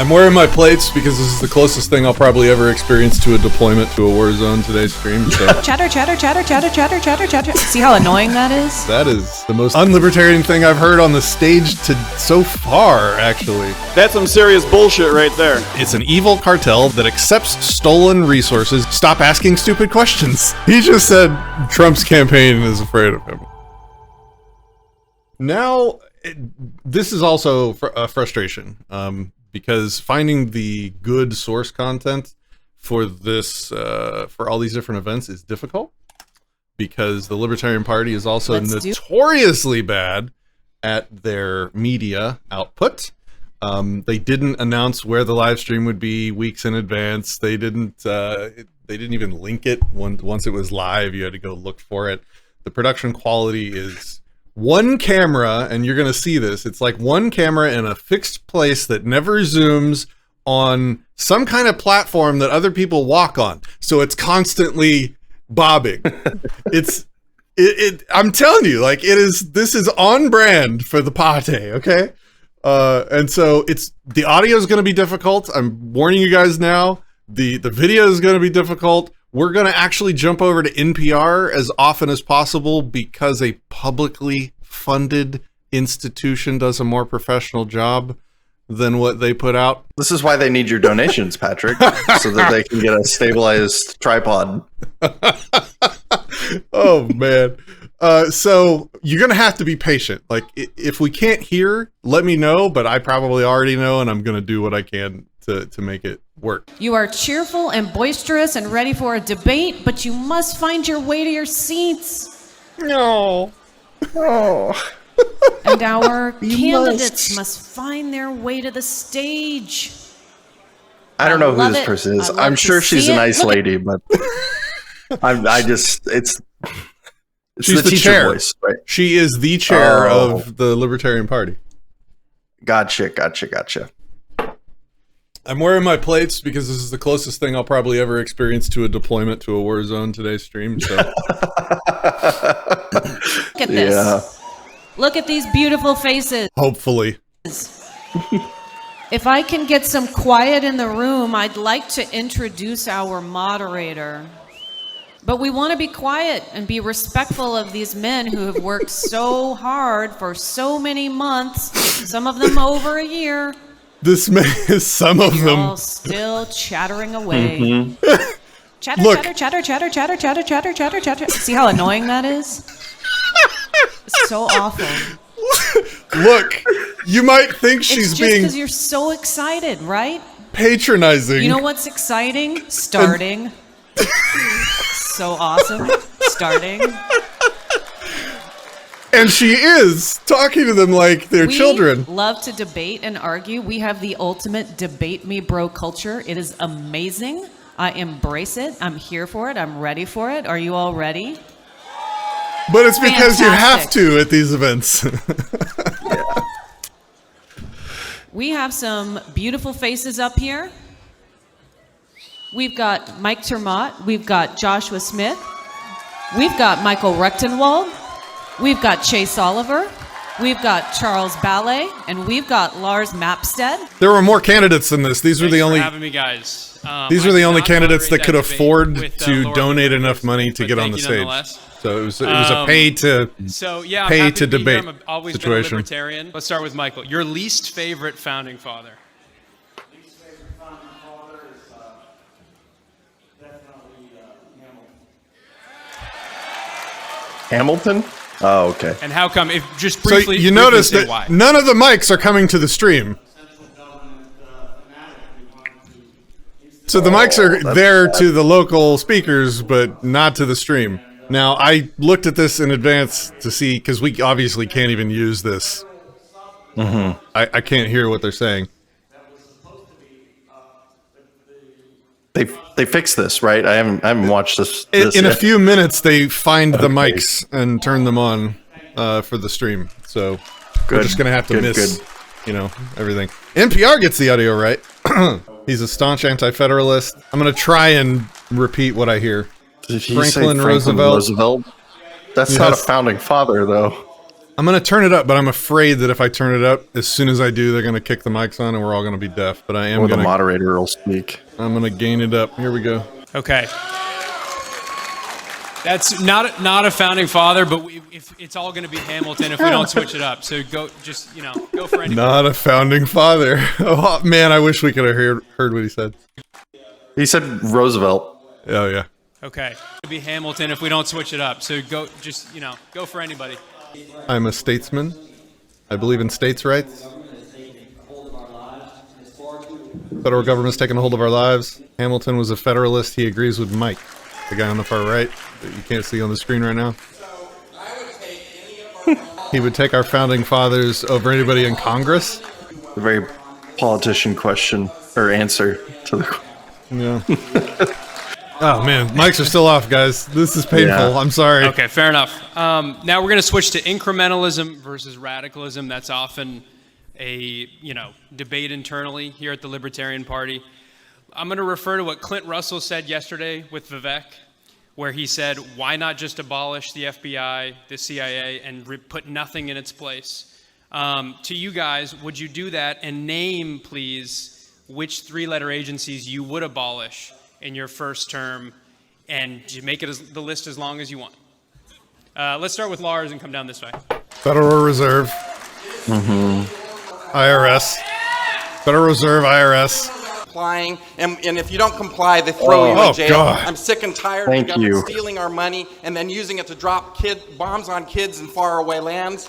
I'm wearing my plates because this is the closest thing I'll probably ever experience to a deployment to a war zone today's stream. So. Chatter, chatter, chatter, chatter, chatter, chatter, chatter. See how annoying that is? That is the most unlibertarian thing I've heard on the stage so far, actually. That's some serious bullshit right there. It's an evil cartel that accepts stolen resources. Stop asking stupid questions. He just said Trump's campaign is afraid of him. Now, this is also a frustration. Because finding the good source content for this, for all these different events is difficult. Because the Libertarian Party is also notoriously bad at their media output. They didn't announce where the live stream would be weeks in advance. They didn't even link it once it was live. You had to go look for it. The production quality is one camera, and you're going to see this. It's like one camera in a fixed place that never zooms on some kind of platform that other people walk on. So it's constantly bobbing. I'm telling you, like, this is on brand for the pahtay, okay? And so the audio is going to be difficult. I'm warning you guys now. The video is going to be difficult. We're going to actually jump over to NPR as often as possible because a publicly funded institution does a more professional job than what they put out. This is why they need your donations, Patrick, so that they can get a stabilized tripod. Oh, man. So you're going to have to be patient. Like, if we can't hear, let me know, but I probably already know, and I'm going to do what I can to make it work. You are cheerful and boisterous and ready for a debate, but you must find your way to your seats. No. Oh. And our candidates must find their way to the stage. I don't know who this person is. I'm sure she's a nice lady, but it's she's the teacher chair. Voice, right? She is the chair of the Libertarian Party. Gotcha. I'm wearing my plates because this is the closest thing I'll probably ever experience to a deployment to a war zone today's stream. So. Look at this. Yeah. Look at these beautiful faces. Hopefully. If I can get some quiet in the room, I'd like to introduce our moderator. But we want to be quiet and be respectful of these men who have worked so hard for so many months, some of them over a year. This man is some of them. All still chattering away. Mm-hmm. Chatter. See how annoying that is? It's so awful. Look, you might think she's being... because you're so excited, right? Patronizing. You know what's exciting? Starting. So awesome. Starting. And she is talking to them like they're children. We love to debate and argue. We have the ultimate debate me bro culture. It is amazing. I embrace it. I'm here for it. I'm ready for it. Are you all ready? But it's because you have to at these events. Yeah. We have some beautiful faces up here. We've got Mike Termott. We've got Joshua Smith. We've got Michael Rectenwald. We've got Chase Oliver. We've got Charles Ballet. And we've got Lars Mapstead. There were more candidates than this. These were the only... having me, guys. These were the only candidates that could afford to donate enough money to get on the stage. So it was a pay to debate I'm always situation. Been a libertarian. Let's start with Michael. Your least favorite founding father? Least favorite founding father is definitely Hamilton? Oh, okay. And how come? If just briefly, so you notice that none of the mics are coming to the stream. So the mics are there to the local speakers, but not to the stream. Now, I looked at this in advance to see, because we obviously can't even use this. Mm-hmm. I can't hear what they're saying. They fixed this, right? I haven't watched this In yet. a few minutes, they find the mics and turn them on for the stream. So we're just going to have to miss, everything. NPR gets the audio right. He's a staunch anti-federalist. I'm going to try and repeat what I hear. Did he say Franklin Roosevelt? That's not a founding father, though. I'm going to turn it up, but I'm afraid that if I turn it up, as soon as I do, they're going to kick the mics on and we're all going to be deaf. But I am Or the going to... moderator will speak. I'm going to gain it up. Here we go. Okay. That's not a founding father, but if it's all going to be Hamilton if we don't switch it up. So go for anything. Not a founding father. Oh, man, I wish we could have heard what he said. He said Roosevelt. Oh, yeah. Okay. It'll be Hamilton if we don't switch it up. So go for anybody. I'm a statesman. I believe in states' rights. Federal government's taking a hold of our lives. Hamilton was a federalist. He agrees with Mike, the guy on the far right that you can't see on the screen right now. He would take our founding fathers over anybody in Congress. A very politician question or answer to the question. Yeah. Oh, man. Mics are still off, guys. This is painful. Yeah. I'm sorry. Okay, fair enough. Now we're going to switch to incrementalism versus radicalism. That's often a debate internally here at the Libertarian Party. I'm going to refer to what Clint Russell said yesterday with Vivek, where he said, why not just abolish the FBI, the CIA, and put nothing in its place? To you guys, would you do that? And name, please, which three-letter agencies you would abolish in your first term, and you make it the list as long as you want. Let's start with Lars and come down this way. Federal Reserve. IRS. Federal Reserve, IRS. Complying, and if you don't comply, they throw you in jail. God. I'm sick and tired of the government stealing our money and then using it to drop bombs on kids in faraway lands.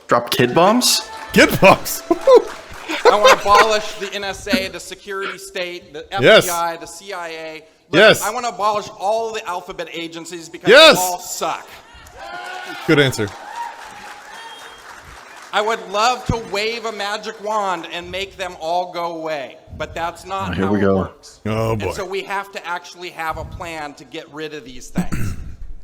Drop kid bombs? Kid bombs. I want to abolish the NSA, the security state, the FBI, the CIA. Yes. I want to abolish all the alphabet agencies because Yes. they all suck. Good answer. I would love to wave a magic wand and make them all go away, but that's not how it works. Oh, boy. And so we have to actually have a plan to get rid of these things.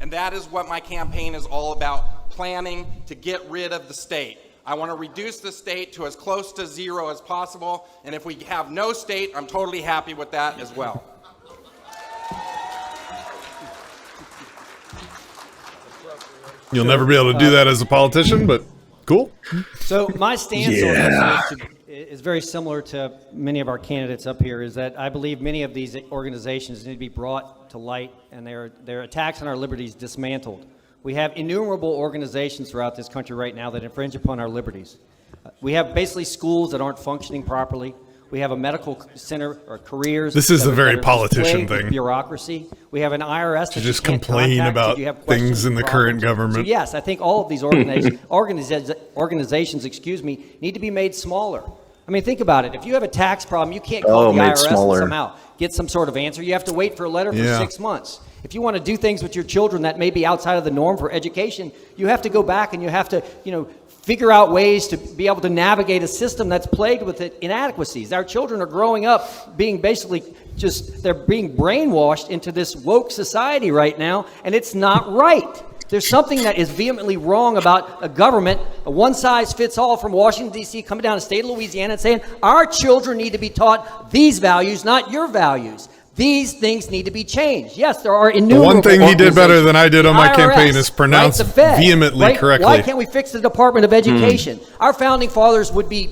And that is what my campaign is all about, planning to get rid of the state. I want to reduce the state to as close to zero as possible, and if we have no state, I'm totally happy with that as well. You'll never be able to do that as a politician, but cool. So my stance on this is very similar to many of our candidates up here, is that I believe many of these organizations need to be brought to light and their attacks on our liberties dismantled. We have innumerable organizations throughout this country right now that infringe upon our liberties. We have basically schools that aren't functioning properly. We have a medical center or careers. This is a very politician plagued with thing. Bureaucracy. We have an IRS that To just can't complain contact about if you have things questions in the and current problems. government. So yes, I think all of these organizations, need to be made smaller. I mean, think about it. If you have a tax problem, you can't call the IRS and somehow get some sort of answer. You have to wait for a letter for 6 months. If you want to do things with your children that may be outside of the norm for education, you have to go back and you have to, figure out ways to be able to navigate a system that's plagued with inadequacies. Our children are growing up being basically they're being brainwashed into this woke society right now, and it's not right. There's something that is vehemently wrong about a government, a one-size-fits-all from Washington, D.C., coming down to the state of Louisiana and saying, our children need to be taught these values, not your values. These things need to be changed. Yes, there are innumerable One thing he did better than I did on my IRS, campaign is pronounce right, the Fed, vehemently right? correctly. Why can't we fix the Department of Education? Our founding fathers would be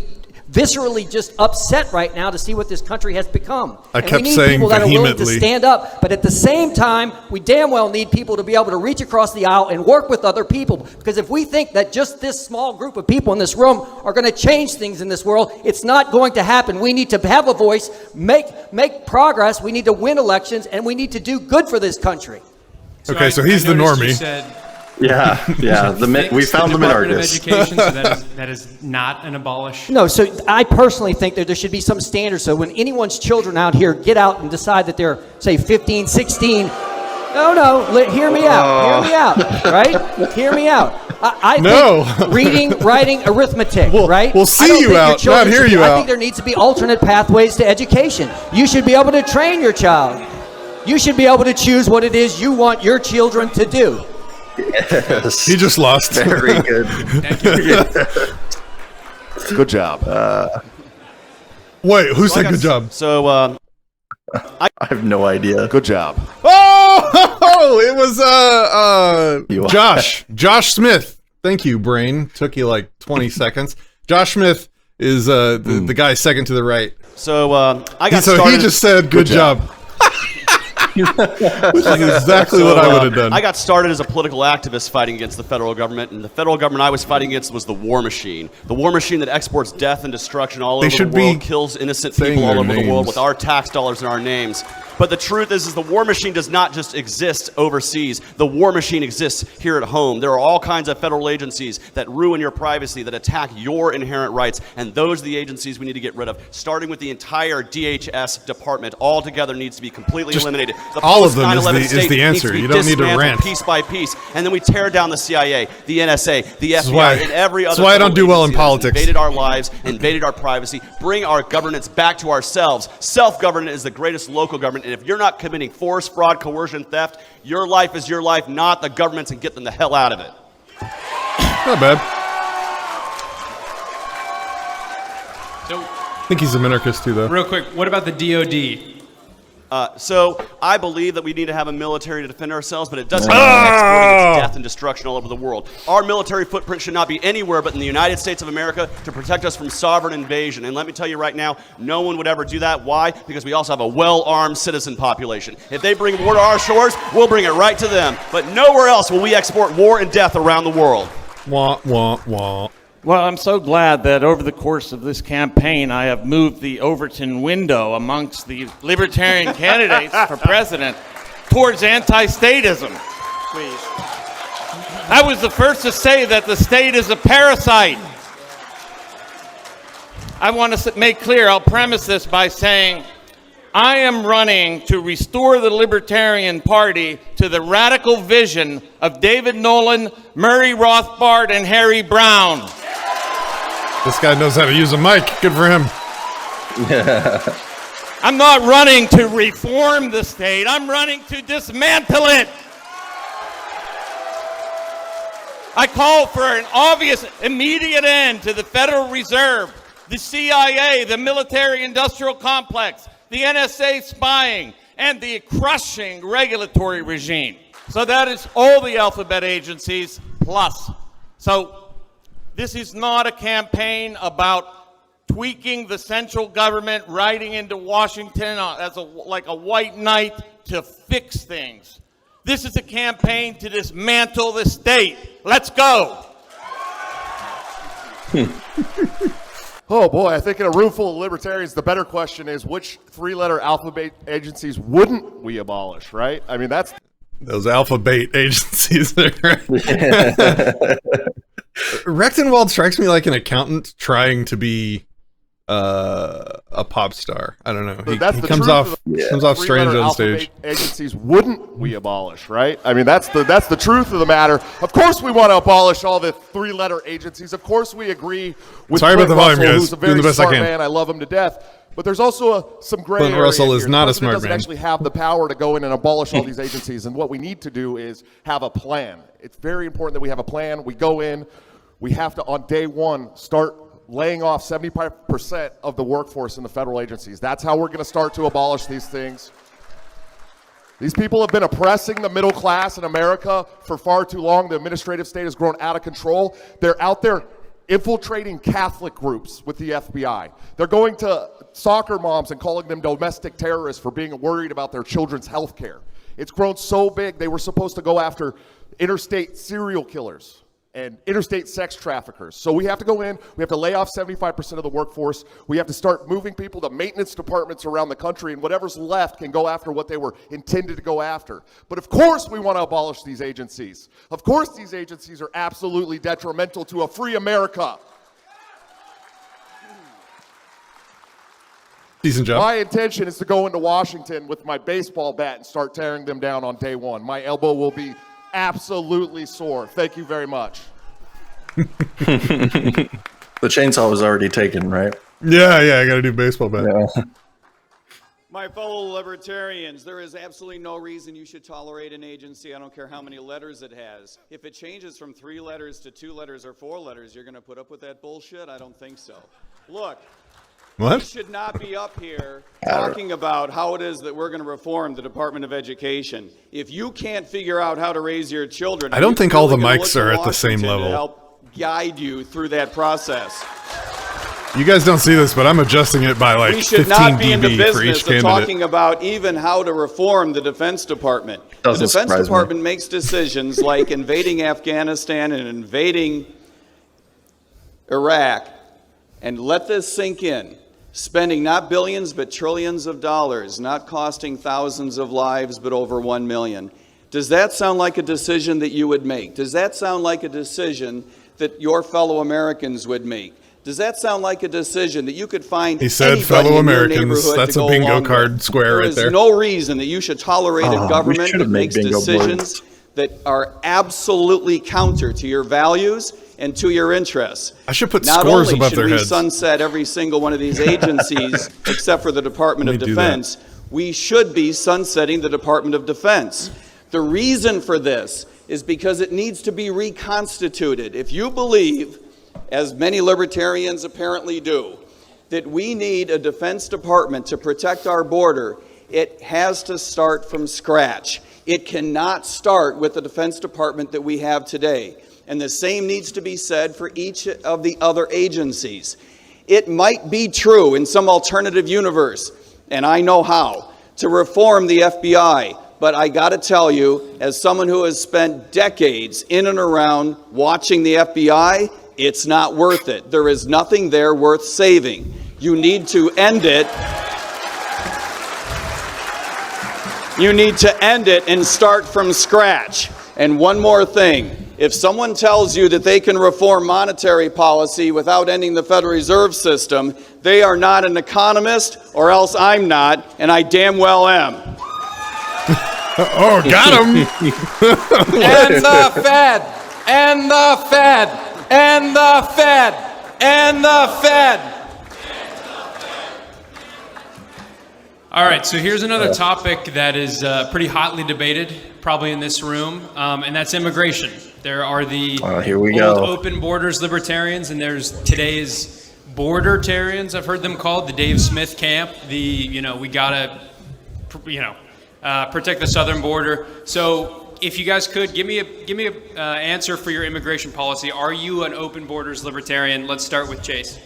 viscerally just upset right now to see what this country has become. I and kept we need saying people that are willing to vehemently. stand up, but at the same time, we damn well need people to be able to reach across the aisle and work with other people. Because if we think that just this small group of people in this room are going to change things in this world, it's not going to happen. We need to have a voice, make progress, we need to win elections, and we need to do good for this country. Okay, so he's the noticed you normie. said Yeah. We found them in Department of Argus. Education, so that is not an abolish. No, so I personally think that there should be some standards. So when anyone's children out here get out and decide that they're, say, 15, 16, hear me out, right? Hear me out. I think reading, writing, arithmetic, right? We'll see you out, not hear you out. I think there needs to be alternate pathways to education. You should be able to train your child. You should be able to choose what it is you want your children to do. Yes. He just lost. Very good. Thank you. Good job. Wait, who said good job? So, I have no idea. good job. Oh, it was Josh Smith. Thank you, Brain. Took you like 20 seconds. Josh Smith is the guy second to the right. So I got So started. he just said, "Good job." Which is exactly what I would have done. I got started as a political activist fighting against the federal government, and the federal government I was fighting against was the war machine. The war machine that exports death and destruction all over the world, kills innocent people all over the world with our tax dollars and our names. But the truth is the war machine does not just exist overseas. The war machine exists here at home. There are all kinds of federal agencies that ruin your privacy, that attack your inherent rights, and those are the agencies we need to get rid of, starting with the entire DHS department. All together needs to be completely eliminated. The all of them is post-9/11 the answer. You don't need to dismantled rant. piece by piece, and then we tear down the CIA, the NSA, the FBI, and every other. That's why I don't do well in agency that's politics. Invaded our lives, invaded our privacy, bring our governance back to ourselves. Self-government is the greatest local government, and if you're not committing force, fraud, coercion, theft, your life is your life, not the government's, and get them the hell out of it. Not bad. So, I think he's a minarchist too, though. real quick, what about the DOD? So I believe that we need to have a military to defend ourselves, but it doesn't mean exporting its death and destruction all over the world. Our military footprint should not be anywhere but in the United States of America to protect us from sovereign invasion. And let me tell you right now, no one would ever do that. Why? Because we also have a well-armed citizen population. If they bring war to our shores, we'll bring it right to them. But nowhere else will we export war and death around the world. Wah, wah, wah. Well, I'm so glad that over the course of this campaign, I have moved the Overton window amongst the Libertarian candidates for president towards anti-statism. Please. I was the first to say that the state is a parasite. I want to make clear, I'll premise this by saying, I am running to restore the Libertarian Party to the radical vision of David Nolan, Murray Rothbard, and Harry Brown. This guy knows how to use a mic. Good for him. I'm not running to reform the state. I'm running to dismantle it. I call for an obvious, immediate end to the Federal Reserve, the CIA, the military-industrial complex, the NSA spying, and the crushing regulatory regime. So that is all the alphabet agencies plus. So this is not a campaign about tweaking the central government, riding into Washington as like a white knight to fix things. This is a campaign to dismantle the state. Let's go. Oh boy, I think in a room full of libertarians, the better question is which three-letter alphabet agencies wouldn't we abolish, right? I mean, that's... Those alphabet agencies there. Rectenwald strikes me like an accountant trying to be a pop star. I don't know. He comes off strange on stage. Agencies wouldn't we abolish, right? I mean, that's the truth of the matter. Of course, we want to abolish all the three-letter agencies. Of course, we agree with Sorry about the volume, guys. who's a Doing very the best I smart can. man. I love him to death. But there's also some gray Clint area Russell here. is not a The president smart doesn't man. actually have the power to go in and abolish all these agencies. And what we need to do is have a plan. It's very important that we have a plan. We go in. We have to, on day one, start laying off 75% of the workforce in the federal agencies. That's how we're going to start to abolish these things. These people have been oppressing the middle class in America for far too long. The administrative state has grown out of control. They're out there infiltrating Catholic groups with the FBI. They're going to soccer moms and calling them domestic terrorists for being worried about their children's health care. It's grown so big, they were supposed to go after interstate serial killers and interstate sex traffickers. So we have to go in, we have to lay off 75% of the workforce, we have to start moving people to maintenance departments around the country, and whatever's left can go after what they were intended to go after. But of course we want to abolish these agencies. Of course these agencies are absolutely detrimental to a free America. Decent job. My intention is to go into Washington with my baseball bat and start tearing them down on day one. My elbow will be absolutely sore. Thank you very much. The chainsaw was already taken, right? Yeah, I got to do baseball bat. Yeah. My fellow libertarians, there is absolutely no reason you should tolerate an agency. I don't care how many letters it has. If it changes from 3 letters to 2 letters or 4 letters, you're going to put up with that bullshit? I don't think so. Look, What? We should not be up here talking about how it is that we're going to reform the Department of Education. If you can't figure out how to raise your children, I don't think all the mics are at the same level. To help guide you through that process. You guys don't see this, but I'm adjusting it by like 15 dB for each candidate. We should not be in the business of talking about even how to reform the Defense Department. The Defense Department makes decisions like invading Afghanistan and invading Iraq, and let this sink in. Spending not billions but trillions of dollars, not costing thousands of lives but over 1 million. Does that sound like a decision that you would make? Does that sound like a decision that your fellow Americans would make? Does that sound like a decision that you could find He said fellow Americans. That's a bingo card square right there. There is no reason that you should tolerate a government that makes decisions that are absolutely counter to your values and to your interests. I should put scores above their heads. Not only should we sunset every single one of these agencies, except for the Department of Defense, we should be sunsetting the Department of Defense. The reason for this is because it needs to be reconstituted. If you believe, as many libertarians apparently do, that we need a Defense Department to protect our border, it has to start from scratch. It cannot start with the Defense Department that we have today. And the same needs to be said for each of the other agencies. It might be true in some alternative universe, and I know how, to reform the FBI. But I got to tell you, as someone who has spent decades in and around watching the FBI, it's not worth it. There is nothing there worth saving. You need to end it. You need to end it and start from scratch. And one more thing. If someone tells you that they can reform monetary policy without ending the Federal Reserve System, they are not an economist, or else I'm not, and I damn well am. Oh, got him! And the Fed! And the Fed! And the Fed! And the Fed! All right, so here's another topic that is pretty hotly debated, probably in this room, and that's immigration. There are the old open borders libertarians, and there's today's bordertarians, I've heard them called, the Dave Smith camp, we gotta, protect the southern border. So if you guys could, give me a answer for your immigration policy. Are you an open borders libertarian? Let's start with Chase.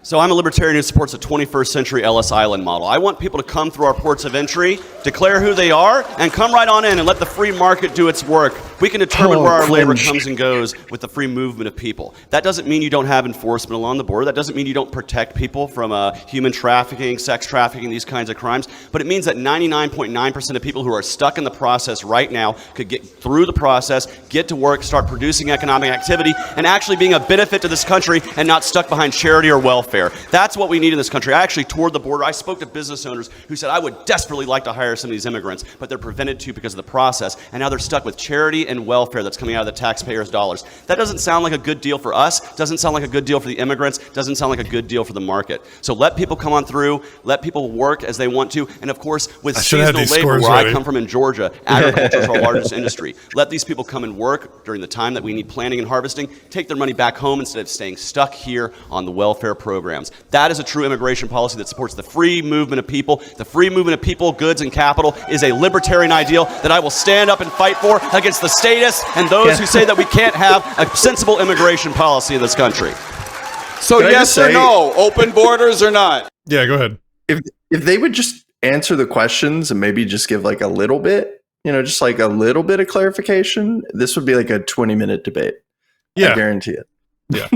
So I'm a libertarian who supports a 21st century Ellis Island model. I want people to come through our ports of entry, declare who they are, and come right on in and let the free market do its work. We can determine where our labor comes and goes with the free movement of people. That doesn't mean you don't have enforcement along the border. That doesn't mean you don't protect people from human trafficking, sex trafficking, these kinds of crimes. But it means that 99.9% of people who are stuck in the process right now could get through the process, get to work, start producing economic activity, and actually being a benefit to this country and not stuck behind charity or welfare. That's what we need in this country. I actually toured the border. I spoke to business owners who said, I would desperately like to hire some of these immigrants, but they're prevented to because of the process, and now they're stuck with charity and welfare that's coming out of the taxpayers' dollars. That doesn't sound like a good deal for us, doesn't sound like a good deal for the immigrants, doesn't sound like a good deal for the market. So let people come on through, let people work as they want to, and of course, with seasonal labor, where I come from in Georgia, agriculture is our largest industry. Let these people come and work during the time that we need planting and harvesting, take their money back home instead of staying stuck here on the welfare programs. That is a true immigration policy that supports the free movement of people. The free movement of people, goods, and capital is a libertarian ideal that I will stand up and fight for against the statists and those who say that we can't have a sensible immigration policy in this country. So yes or no, open borders or not? Yeah, go ahead. If they would just answer the questions and maybe just give like a little bit, just like a little bit of clarification, this would be like a 20-minute debate. Yeah. I guarantee it. Yeah,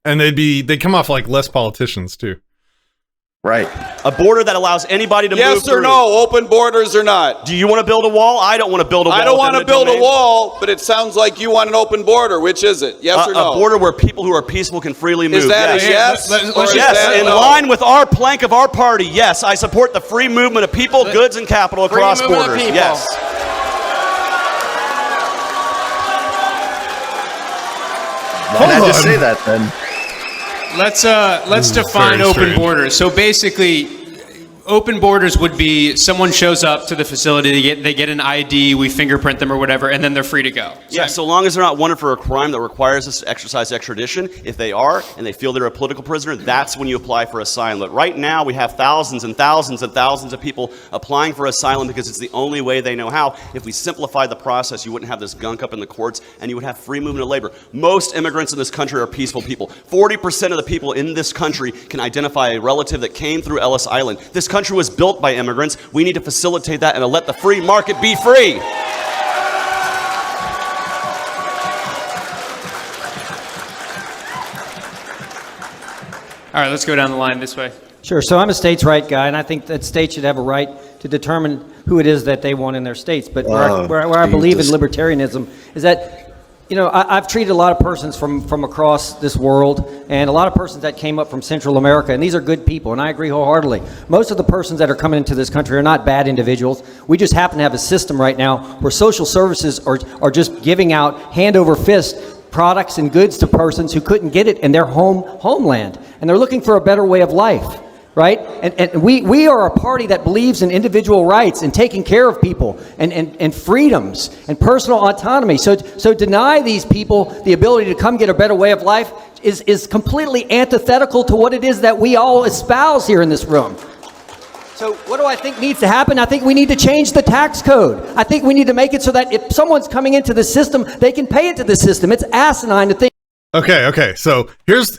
they'd come off like less politicians too. Right. A border that allows anybody to move Yes or through. no, open borders or not? Do you want to build a wall? I don't want to build a wall. I don't want to build a wall, but it sounds like you want an open border. Which is it? Yes or no? A border where people who are peaceful can freely move. Is that a yes? Yes, in line with our plank of our party, yes. I support the free movement of people, goods, and capital across borders. Yes. Why not just say that then? Let's define open borders. So basically, open borders would be someone shows up to the facility, they get an ID, we fingerprint them or whatever, and then they're free to go. Yeah, so long as they're not wanted for a crime that requires us to exercise extradition. If they are, and they feel they're a political prisoner, that's when you apply for asylum. But right now, we have thousands and thousands and thousands of people applying for asylum because it's the only way they know how. If we simplified the process, you wouldn't have this gunk up in the courts, and you would have free movement of labor. Most immigrants in this country are peaceful people. 40% of the people in this country can identify a relative that came through Ellis Island. This country was built by immigrants. We need to facilitate that and to let the free market be free. All right, let's go down the line this way. Sure. So I'm a states' right guy, and I think that states should have a right to determine who it is that they want in their states. But where I believe in libertarianism is that, you know, I've treated a lot of persons from across this world, and a lot of persons that came up from Central America, and these are good people, and I agree wholeheartedly. Most of the persons that are coming into this country are not bad individuals. We just happen to have a system right now where social services are just giving out hand over fist products and goods to persons who couldn't get it in their homeland, and they're looking for a better way of life. Right? And we are a party that believes in individual rights and taking care of people and freedoms and personal autonomy. So deny these people the ability to come get a better way of life is completely antithetical to what it is that we all espouse here in this room. So what do I think needs to happen? I think we need to change the tax code. I think we need to make it so that if someone's coming into the system, they can pay into the system. It's asinine to think. Okay. So here's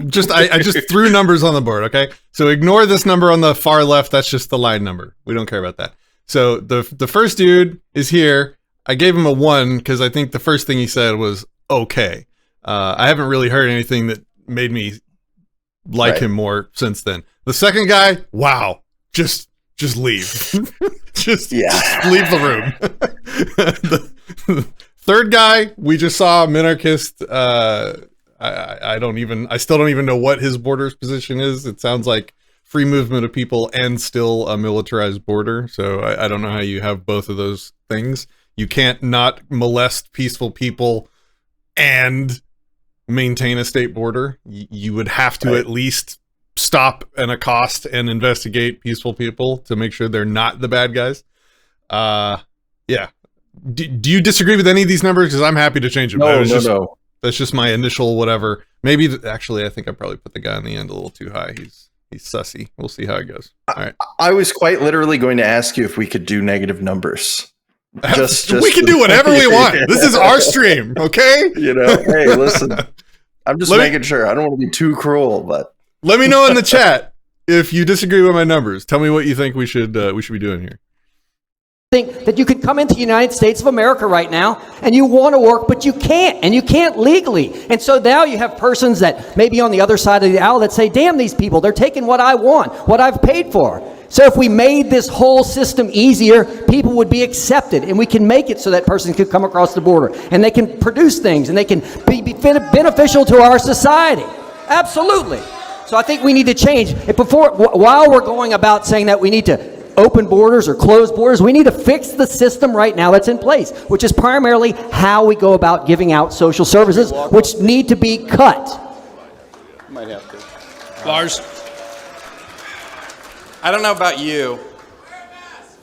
just I just threw numbers on the board. Okay, so ignore this number on the far left. That's just the line number. We don't care about that. So the first dude is here. I gave him a 1 because I think the first thing he said was okay. I haven't really heard anything that made me like him more since then. The second guy, wow, just leave, just leave the room. The third guy, we just saw minarchist. I still don't even know what his border's position is. It sounds like free movement of people and still a militarized border. So I don't know how you have both of those things. You can't not molest peaceful people and maintain a state border. You would have to at least stop and accost and investigate peaceful people to make sure they're not the bad guys. Yeah. Do you disagree with any of these numbers? Because I'm happy to change them. No. That's just my initial whatever. Maybe actually, I think I probably put the guy on the end a little too high. He's sussy. We'll see how it goes. All right. I was quite literally going to ask you if we could do negative numbers. Just we can do whatever we want. This is our stream, okay? You know, hey, listen. I'm just making sure. I don't want to be too cruel, but let me know in the chat if you disagree with my numbers. Tell me what you think we should be doing here. Think that you could come into the United States of America right now and you want to work, but you can't, and you can't legally. And so now you have persons that may be on the other side of the aisle that say, damn, these people, they're taking what I want, what I've paid for. So if we made this whole system easier, people would be accepted, and we can make it so that person could come across the border and they can produce things and they can be beneficial to our society. Absolutely. So I think we need to change. While we're going about saying that we need to open borders or closed borders, we need to fix the system right now that's in place, which is primarily how we go about giving out social services, which need to be cut. Might have to. Lars? I don't know about you,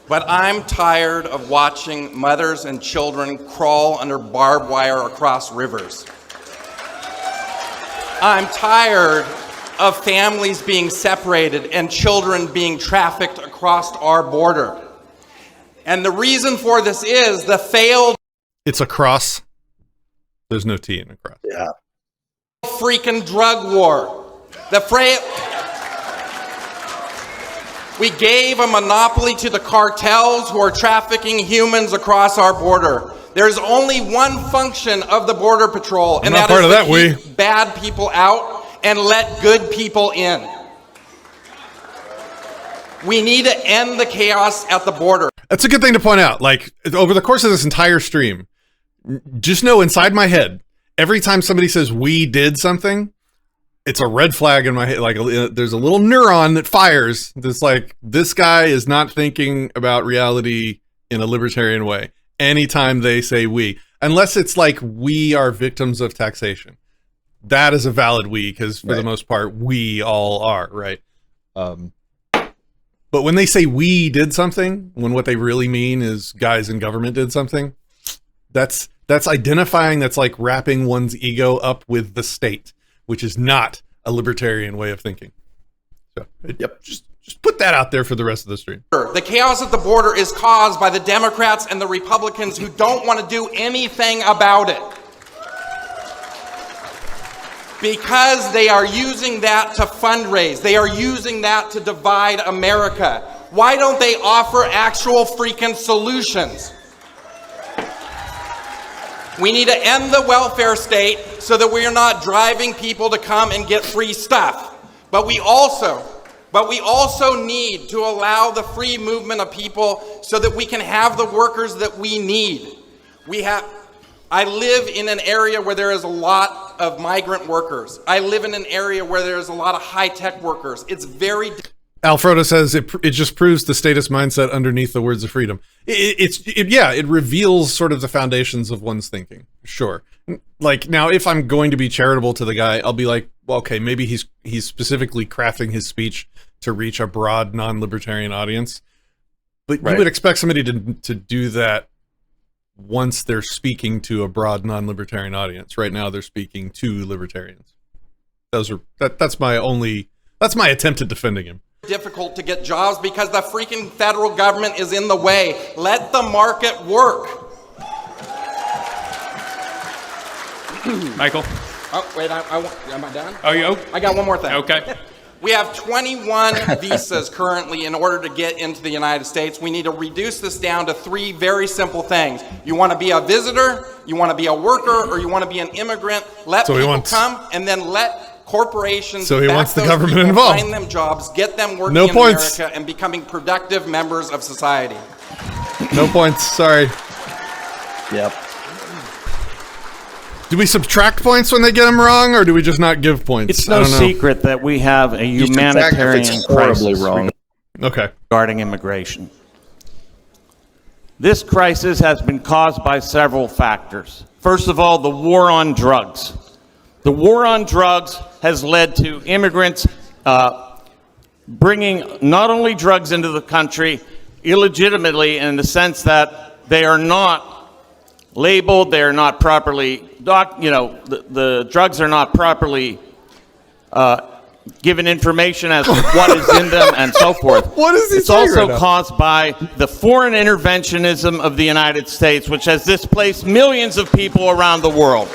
but I'm tired of watching mothers and children crawl under barbed wire across rivers. I'm tired of families being separated and children being trafficked across our border. And the reason for this is the failed... It's a cross. There's no T in a cross. Yeah. Freaking drug war. We gave a monopoly to the cartels who are trafficking humans across our border. There's only one function of the Border Patrol, and that is to keep bad people out and let good people in. We need to end the chaos at the border. That's a good thing to point out. Like, over the course of this entire stream, just know inside my head, every time somebody says we did something, it's a red flag in my head. Like, there's a little neuron that fires that's like, this guy is not thinking about reality in a libertarian way anytime they say we, unless it's like we are victims of taxation. That is a valid we, because for the most part, we all are, right? But But when they say we did something, when what they really mean is guys in government did something, that's identifying, that's like wrapping one's ego up with the state, which is not a libertarian way of thinking. So, yep, just put that out there for the rest of the stream. The chaos at the border is caused by the Democrats and the Republicans who don't want to do anything about it. Because they are using that to fundraise. They are using that to divide America. Why don't they offer actual freaking solutions? We need to end the welfare state so that we are not driving people to come and get free stuff. But we also need to allow the free movement of people so that we can have the workers that we need. I live in an area where there is a lot of migrant workers. I live in an area where there's a lot of high-tech workers. It's very... Alfredo says it just proves the statist mindset underneath the words of freedom. It reveals sort of the foundations of one's thinking. Sure. Like, now, if I'm going to be charitable to the guy, I'll be like, well, okay, maybe he's specifically crafting his speech to reach a broad non-libertarian audience. But you would expect somebody to do that once they're speaking to a broad non-libertarian audience. Right now, they're speaking to libertarians. That's my attempt at defending him. Difficult to get jobs because the freaking federal government is in the way. Let the market work. Michael. Oh, wait, am I done? Oh, I got one more thing. Okay. We have 21 visas currently in order to get into the United States. We need to reduce this down to 3 very simple things. You want to be a visitor, you want to be a worker, or you want to be an immigrant. Let people come, and then let corporations he wants the government involved. Find them jobs, get them working in America, and becoming productive members of society. No points, sorry. Yep. Do we subtract points when they get them wrong, or do we just not give points? It's no secret that we have a humanitarian crisis regarding immigration. This crisis has been caused by several factors. First of all, the war on drugs. The war on drugs has led to immigrants bringing not only drugs into the country illegitimately, in the sense that they are not labeled, they are not properly, the drugs are not properly given information as to what is in them and so forth. What is he It's saying also right caused by the foreign interventionism of the United States, which has displaced millions of people around the world.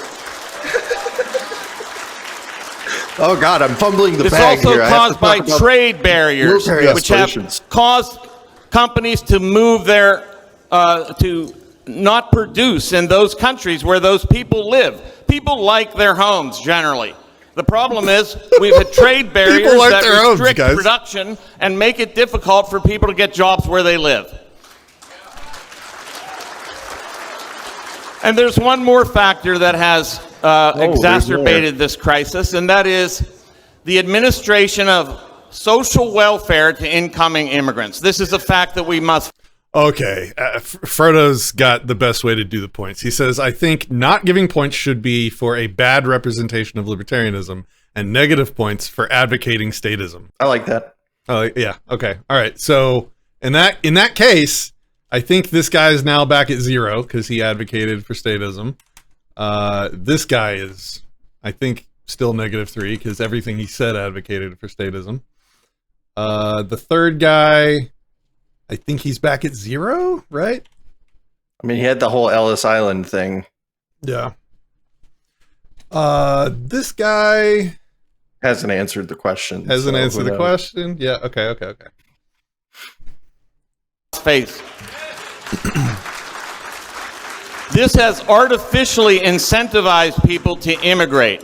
Oh God, I'm fumbling the It's bag also here. caused by trade barriers, which have caused companies to move their, to not produce in those countries where those people live. People like their homes, generally. The problem is we've had trade barriers that restrict production and make it difficult for people to get jobs where they live. And there's one more factor that has exacerbated this crisis, and that is the administration of social welfare to incoming immigrants. This is a fact that we must... Okay, Frodo's got the best way to do the points. He says, I think not giving points should be for a bad representation of libertarianism, and negative points for advocating statism. I like that. Yeah, okay. All right, so in that case, I think this guy is now back at 0 because he advocated for statism. This guy is, I think, still -3 because everything he said advocated for statism. The third guy... I think he's back at 0, right? I mean, he had the whole Ellis Island thing. Yeah. This guy hasn't answered the question. Hasn't answered the question? Yeah, okay. Face. This has artificially incentivized people to immigrate.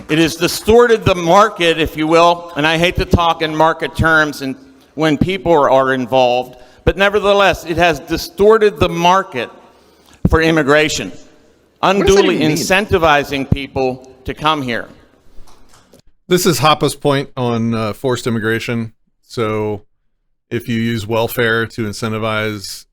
It has distorted the market, if you will, and I hate to talk in market terms and when people are involved, but nevertheless, it has distorted the market for immigration, unduly incentivizing people to come here. This is Hoppa's point on forced immigration. So if you use welfare to incentivize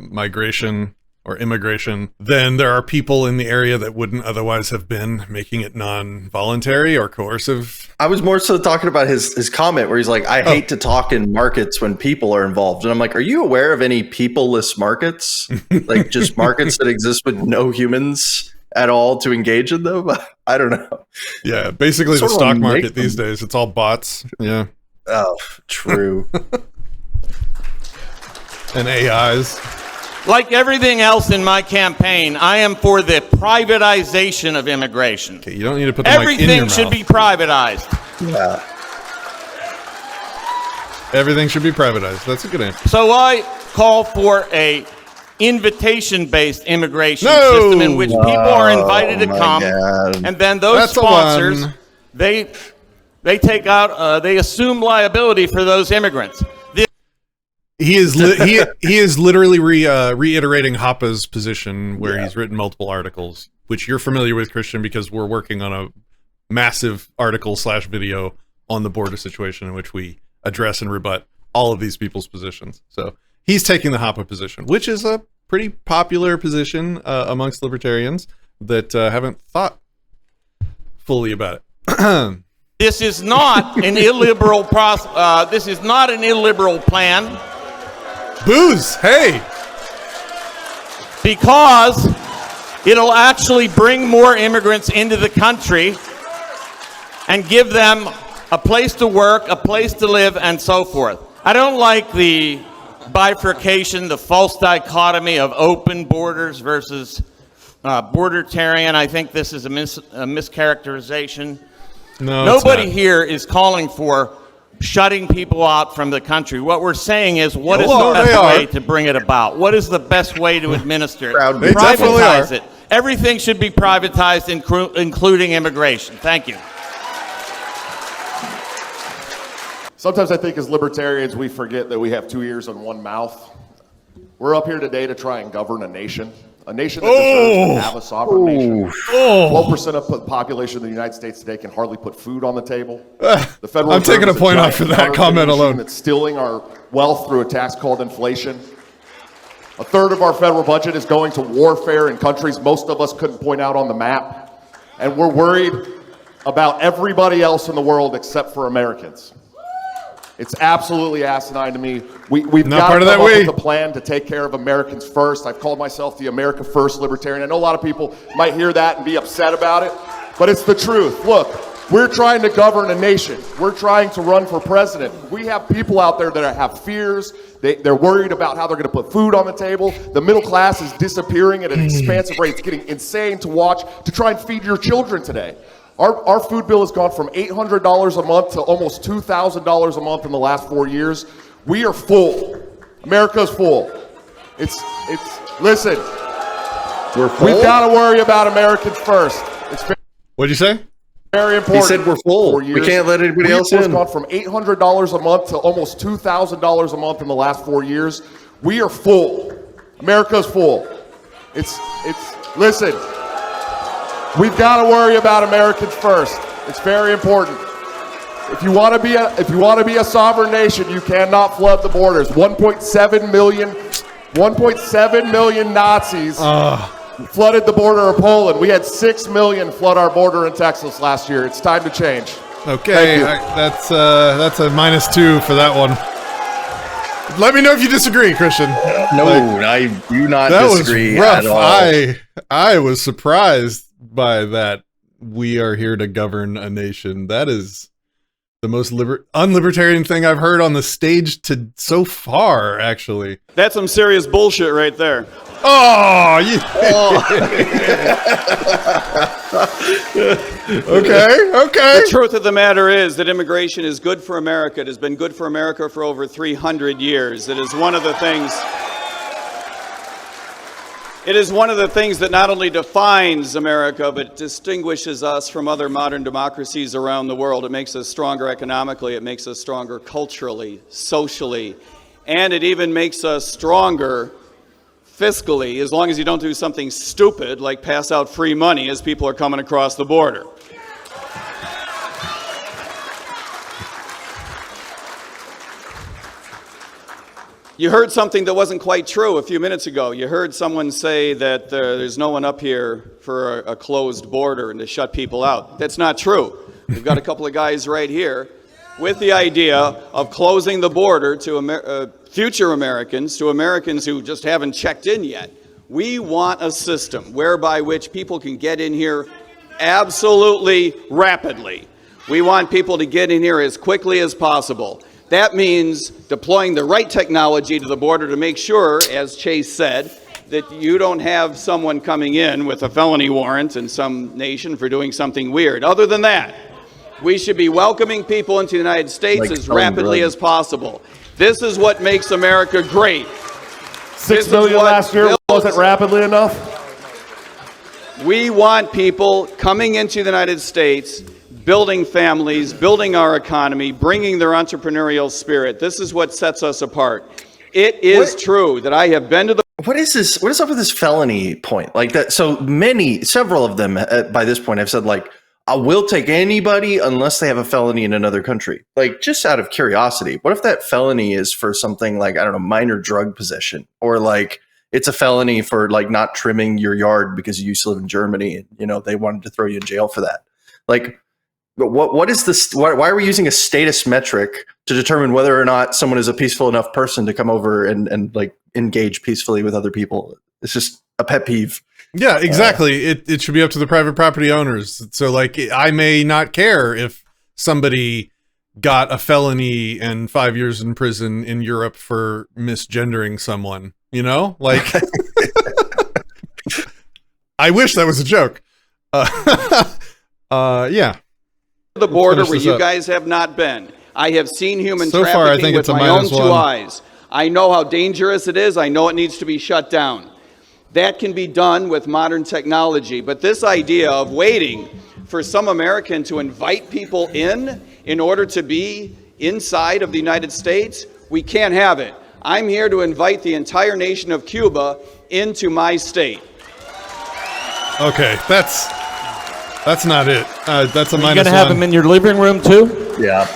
migration, or immigration, then there are people in the area that wouldn't otherwise have been, making it non-voluntary or coercive. I was more so talking about his comment where he's like, I hate to talk in markets when people are involved. And I'm like, are you aware of any people-less markets? Like just markets that exist with no humans at all to engage in them? I don't know. Yeah, basically the stock market these days, it's all bots. Yeah. Oh, true. And AIs. Like everything else in my campaign, I am for the privatization of immigration. Okay, you don't need to put the mic in your Everything mouth. should be privatized. Yeah. Everything should be privatized. That's a good answer. So I call for a invitation-based immigration system in which people are invited to come, and then those sponsors they take out they assume liability for those immigrants. He is he is literally reiterating Hoppe's position where he's written multiple articles, which you're familiar with, Christian, because we're working on a massive article/video on the border situation in which we address and rebut all of these people's positions. So he's taking the Hoppe position, which is a pretty popular position amongst libertarians that haven't thought fully about it. This is not an illiberal this is not an illiberal plan. Booze, hey! Because it'll actually bring more immigrants into the country and give them a place to work, a place to live, and so forth. I don't like the bifurcation, the false dichotomy of open borders versus bordertarian. I think this is a mischaracterization. No, nobody here is calling for shutting people out from the country. What we're saying is, what is the best way to bring it about? What is the best way to administer it? Privatize it. Everything should be privatized, including immigration. Thank you. Sometimes I think as libertarians, we forget that we have 2 ears and one mouth. We're up here today to try and govern a nation that deserves to have a sovereign nation. 12% of the population of the United States today can hardly put food on the table. The federal I'm taking a point off for that comment alone. That's stealing our wealth through a tax called inflation. A third of our federal budget is going to warfare in countries most of us couldn't point out on the map. And we're worried about everybody else in the world except for Americans. It's absolutely asinine to me. We've got to come up with a plan to take care of Americans first. I've called myself the America First Libertarian. I know a lot of people might hear that and be upset about it, but it's the truth. Look, we're trying to govern a nation. We're trying to run for president. We have people out there that have fears. They're worried about how they're going to put food on the table. The middle class is disappearing at an expansive rate. It's getting insane to watch, to try and feed your children today. Our food bill has gone from $800 a month to almost $2,000 a month in the last 4 years. We are full. America's full. Listen, we're full? We've got to worry about Americans first. What'd you say? Very important. He said we're full. We can't let anybody else in. We've gone from $800 a month to almost $2,000 a month in the last 4 years. We are full. America's full. Listen. We've got to worry about Americans first. It's very important. If you want to be a sovereign nation, you cannot flood the borders. 1.7 million Nazis flooded the border of Poland. We had 6 million flood our border in Texas last year. It's time to change. Okay, that's a -2 for that one. Let me know if you disagree, Christian. No, I do not disagree at all. I was surprised by that. We are here to govern a nation. That is the most unlibertarian thing I've heard on the stage so far, actually. That's some serious bullshit right there. Okay. The truth of the matter is that immigration is good for America. It has been good for America for over 300 years. It is one of the things that not only defines America, but distinguishes us from other modern democracies around the world. It makes us stronger economically. It makes us stronger culturally, socially, and it even makes us stronger fiscally, as long as you don't do something stupid like pass out free money as people are coming across the border. You heard something that wasn't quite true a few minutes ago. You heard someone say that there's no one up here for a closed border and to shut people out. That's not true. We've got a couple of guys right here with the idea of closing the border to future Americans, to Americans who just haven't checked in yet. We want a system whereby which people can get in here absolutely rapidly. We want people to get in here as quickly as possible. That means deploying the right technology to the border to make sure, as Chase said, that you don't have someone coming in with a felony warrant in some nation for doing something weird. Other than that, we should be welcoming people into the United States as rapidly as possible. This is what makes America great. 6 million last year wasn't rapidly enough? We want people coming into the United States, building families, building our economy, bringing their entrepreneurial spirit. This is what sets us apart. It is true that I have been to the... What is this? What is up with this felony point? Like that, so several of them by this point have said, like, I will take anybody unless they have a felony in another country. Like, just out of curiosity, what if that felony is for something like, I don't know, minor drug possession, or like it's a felony for like not trimming your yard because you used to live in Germany and, you know, they wanted to throw you in jail for that. Like, what is this? Why are we using a status metric to determine whether or not someone is a peaceful enough person to come over and like engage peacefully with other people? It's just a pet peeve. Yeah, exactly. It should be up to the private property owners. So, like, I may not care if somebody got a felony and 5 years in prison in Europe for misgendering someone, you know? Like, I wish that was a joke. Yeah. The border where you guys have not been. I have seen human trafficking with my own 2 eyes. I know how dangerous it is. I know it needs to be shut down. That can be done with modern technology. But this idea of waiting for some American to invite people in order to be inside of the United States, we can't have it. I'm here to invite the entire nation of Cuba into my state. Okay, that's not it. That's a minus 1. You're going to have them in your living room too? Yeah.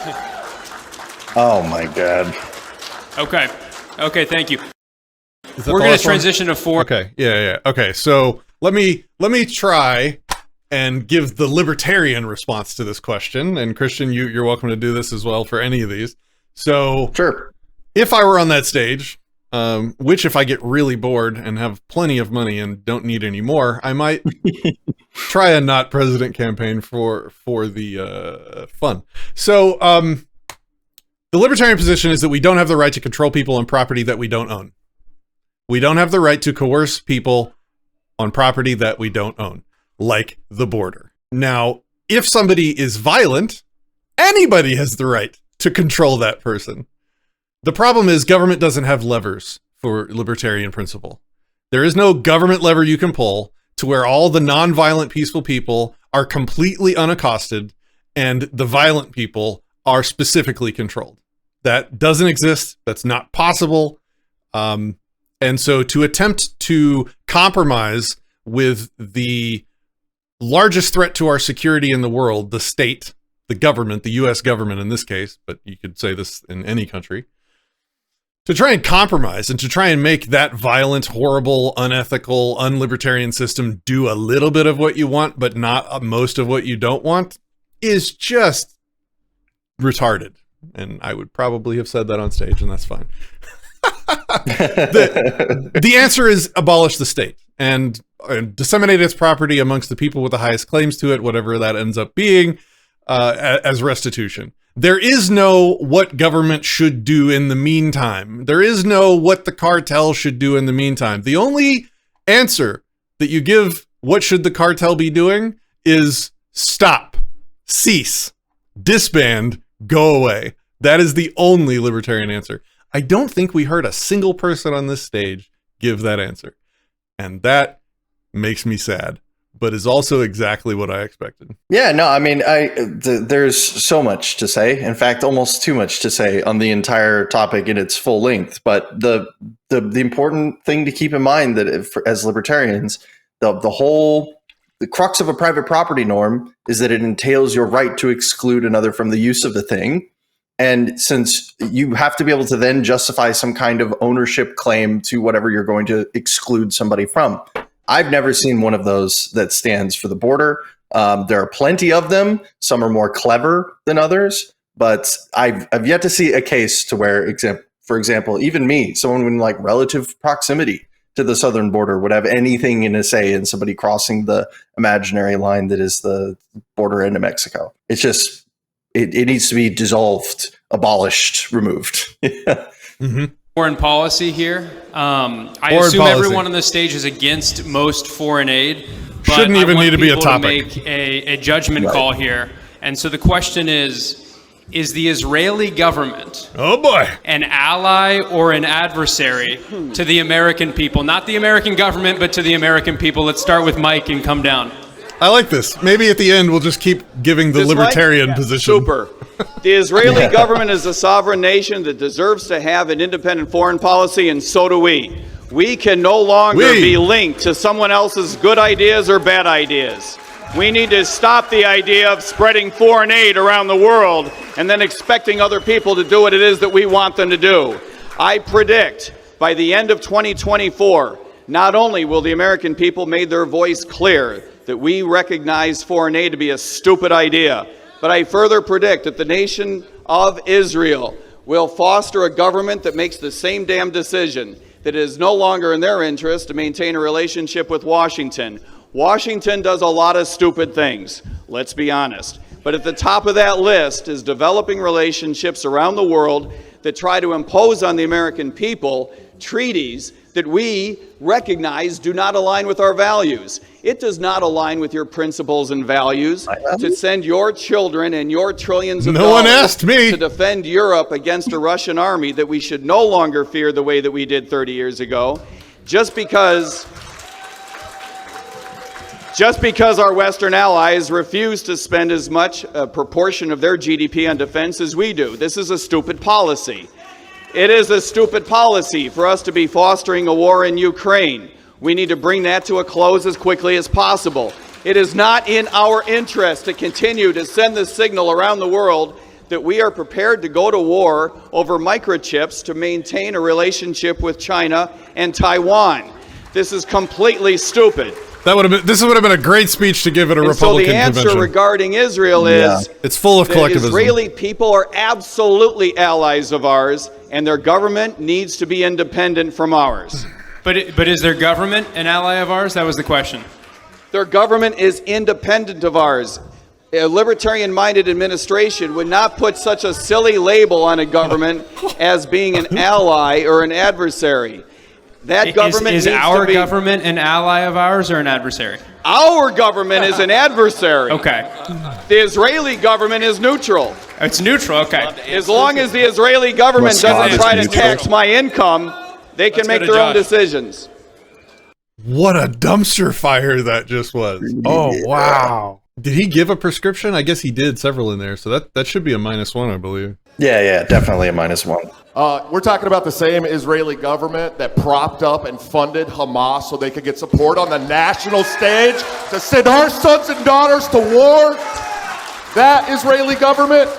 Oh my God. Okay, thank you. We're going to transition to 4. Okay, yeah. Okay, so let me try and give the libertarian response to this question. And Christian, you're welcome to do this as well for any of these. So, sure. If I were on that stage, which if I get really bored and have plenty of money and don't need any more, I might try a not president campaign for the fun. So, the libertarian position is that we don't have the right to control people on property that we don't own. We don't have the right to coerce people on property that we don't own, like the border. Now, if somebody is violent, anybody has the right to control that person. The problem is government doesn't have levers for libertarian principle. There is no government lever you can pull to where all the non-violent peaceful people are completely unaccosted and the violent people are specifically controlled. That doesn't exist. That's not possible. And so to attempt to compromise with the largest threat to our security in the world, the state, the government, the US government in this case, but you could say this in any country, to try and compromise and to try and make that violent, horrible, unethical, unlibertarian system do a little bit of what you want, but not most of what you don't want, is just retarded. And I would probably have said that on stage, and that's fine. The answer is abolish the state and disseminate its property amongst the people with the highest claims to it, whatever that ends up being, as restitution. There is no what government should do in the meantime. There is no what the cartel should do in the meantime. The only answer that you give what should the cartel be doing is stop, cease, disband, go away. That is the only libertarian answer. I don't think we heard a single person on this stage give that answer. And that makes me sad, but is also exactly what I expected. Yeah, no, I mean, there's so much to say. In fact, almost too much to say on the entire topic in its full length. But the important thing to keep in mind that as libertarians, the crux of a private property norm is that it entails your right to exclude another from the use of the thing. And since you have to be able to then justify some kind of ownership claim to whatever you're going to exclude somebody from, I've never seen one of those that stands for the border. There are plenty of them. Some are more clever than others, but I've yet to see a case to where, for example, even me, someone in like relative proximity to the southern border would have anything in a say in somebody crossing the imaginary line that is the border into Mexico. It's just, it needs to be dissolved, abolished, removed. Mm-hmm. Foreign policy here. I assume everyone on the stage is against most foreign aid. But shouldn't even need to be a topic. To make a judgment call here. And so the question is the Israeli government an ally or an adversary to the American people? Not the American government, but to the American people. Let's start with Mike and come down. I like this. Maybe at the end we'll just keep giving the libertarian position. Super. The Israeli government is a sovereign nation that deserves to have an independent foreign policy, and so do we. We can no longer be linked to someone else's good ideas or bad ideas. We need to stop the idea of spreading foreign aid around the world and then expecting other people to do what it is that we want them to do. I predict by the end of 2024, not only will the American people make their voice clear that we recognize foreign aid to be a stupid idea, but I further predict that the nation of Israel will foster a government that makes the same damn decision, that it is no longer in their interest to maintain a relationship with Washington. Washington does a lot of stupid things, let's be honest. But at the top of that list is developing relationships around the world that try to impose on the American people treaties that we recognize do not align with our values. It does not align with your principles and values to send your children and your trillions of dollars to defend Europe against a Russian army that we should no longer fear the way that we did 30 years ago, just because our Western allies refuse to spend as much a proportion of their GDP on defense as we do. This is a stupid policy. It is a stupid policy for us to be fostering a war in Ukraine. We need to bring that to a close as quickly as possible. It is not in our interest to continue to send the signal around the world that we are prepared to go to war over microchips to maintain a relationship with China and Taiwan. This is completely stupid. This would have been a great speech to give at a Republican convention. So the answer regarding Israel is it's full of collectivism. The Israeli people are absolutely allies of ours, and their government needs to be independent from ours. But is their government an ally of ours? That was the question. Their government is independent of ours. A libertarian-minded administration would not put such a silly label on a government as being an ally or an adversary. That government is our government an ally of ours or an adversary? Our government is an adversary. Okay. The Israeli government is neutral. It's neutral, okay. As long as the Israeli government doesn't try to tax my income, they can make their own decisions. What a dumpster fire that just was. Oh, wow. Did he give a prescription? I guess he did several in there, so that should be a -1, I believe. Yeah, definitely a -1. We're talking about the same Israeli government that propped up and funded Hamas so they could get support on the national stage to send our sons and daughters to war. That Israeli government,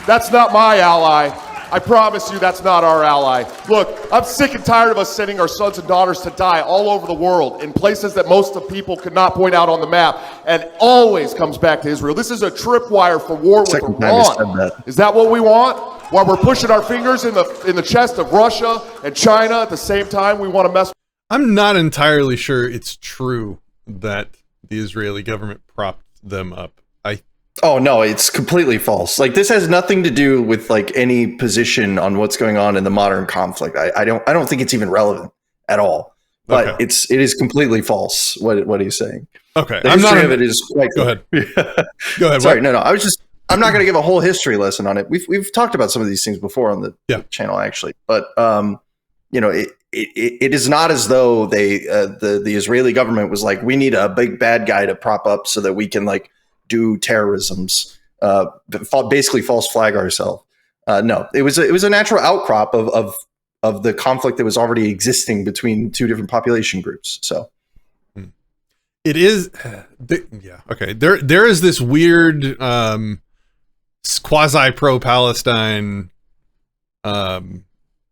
that's not my ally. I promise you that's not our ally. Look, I'm sick and tired of us sending our sons and daughters to die all over the world in places that most of the people could not point out on the map, and always comes back to Israel. This is a tripwire for war with Iran. Is that what we want? While we're pushing our fingers in the chest of Russia and China at the same time, we want to mess. I'm not entirely sure it's true that the Israeli government propped them up. Oh no, it's completely false. Like, this has nothing to do with like any position on what's going on in the modern conflict. I don't think it's even relevant at all. But it is completely false what he's saying. Okay, the history of it is quite. Go ahead. Go ahead. Sorry, no. I'm not going to give a whole history lesson on it. We've talked about some of these things before on the channel actually, but it is not as though the Israeli government was like, we need a big bad guy to prop up so that we can like do terrorisms, basically false flag ourselves. No, it was a natural outcrop of the conflict that was already existing between two different population groups. So it is, okay. There is this weird quasi pro-Palestine,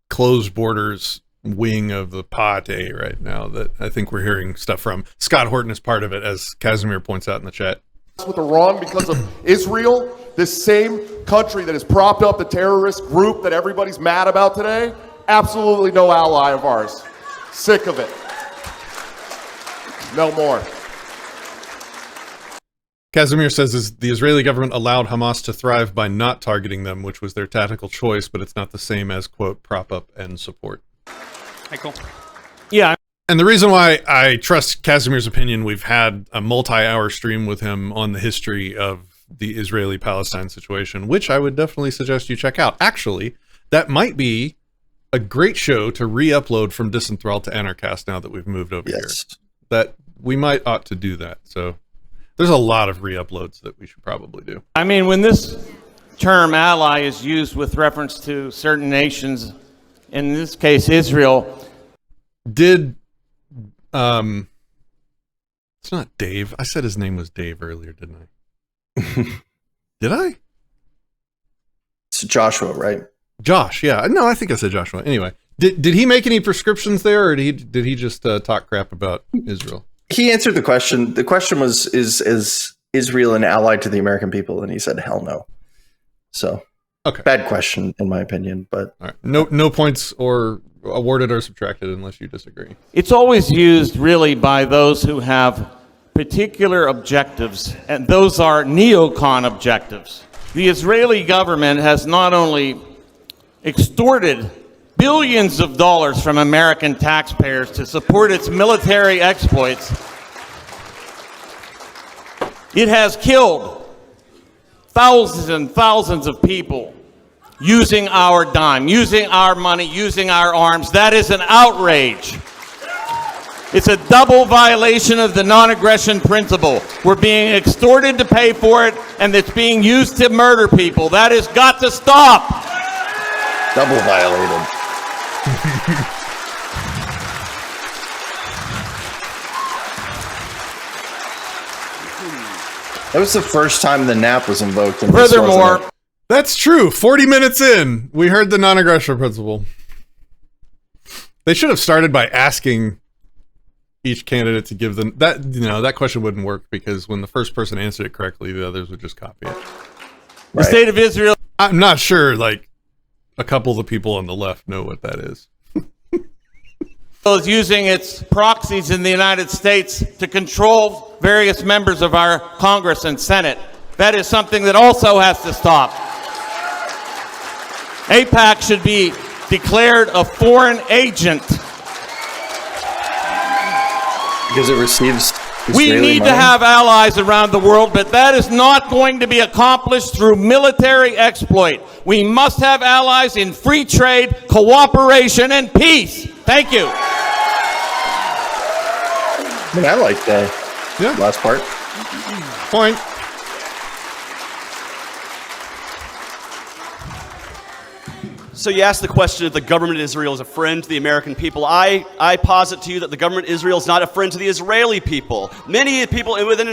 closed borders wing of the pahtay right now that I think we're hearing stuff from. Scott Horton is part of it, as Casimir points out in the chat. With the wrong because of Israel, this same country that has propped up the terrorist group that everybody's mad about today, absolutely no ally of ours. Sick of it. No more. Casimir says the Israeli government allowed Hamas to thrive by not targeting them, which was their tactical choice, but it's not the same as, quote, prop up and support. Michael? Yeah. And the reason why I trust Casimir's opinion, we've had a multi-hour stream with him on the history of the Israeli-Palestine situation, which I would definitely suggest you check out. Actually, that might be a great show to re-upload from Disenthralled to Anarchist now that we've moved over here. That we might ought to do that. So there's a lot of re-uploads that we should probably do. I mean, when this term ally is used with reference to certain nations, in this case Israel, did it's not Dave. I said his name was Dave earlier, didn't I? Did I? It's Joshua, right? Josh, yeah. No, I think I said Joshua. Anyway, did he make any prescriptions there, or did he just talk crap about Israel? He answered the question. The question was, is Israel an ally to the American people? And he said, hell no. So, okay, bad question in my opinion, but all right. No points or awarded or subtracted unless you disagree. it's always used really by those who have particular objectives, and those are neocon objectives. The Israeli government has not only extorted billions of dollars from American taxpayers to support its military exploits, it has killed thousands and thousands of people using our dime, using our money, using our arms. That is an outrage. It's a double violation of the non-aggression principle. We're being extorted to pay for it, and it's being used to murder people. That has got to stop. Double violated. That was the first time the nap was invoked. In Furthermore, that's true. 40 minutes in, we heard the non-aggression principle. They should have started by asking each candidate to give them that. You know, that question wouldn't work because when the first person answered it correctly, the others would just copy it. The state of Israel. I'm not sure. Like a couple of the people on the left know what that is. Is using its proxies in the United States to control various members of our Congress and Senate. That is something that also has to stop. AIPAC should be declared a foreign agent. Because it receives We need to have allies around the world, but that is not going to be accomplished through military exploit. We must have allies in free trade, cooperation, and peace. Thank you. I mean, I like the last part. Point. So you asked the question if the government of Israel is a friend to the American people. I posit to you that the government of Israel is not a friend to the Israeli people. Many people within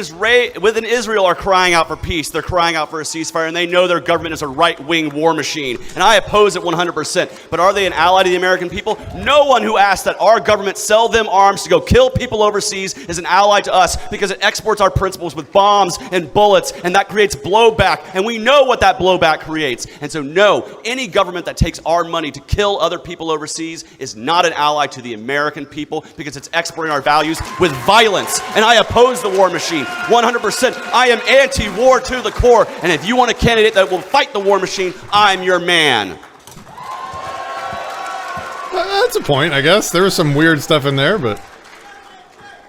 Israel are crying out for peace. They're crying out for a ceasefire, and they know their government is a right-wing war machine. And I oppose it 100%. But are they an ally to the American people? No one who asks that our government sell them arms to go kill people overseas is an ally to us, because it exports our principles with bombs and bullets, and that creates blowback. And we know what that blowback creates. And so no, any government that takes our money to kill other people overseas is not an ally to the American people, because it's exporting our values with violence. And I oppose the war machine 100%. I am anti-war to the core. And if you want a candidate that will fight the war machine, I'm your man. That's a point, I guess. There was some weird stuff in there, but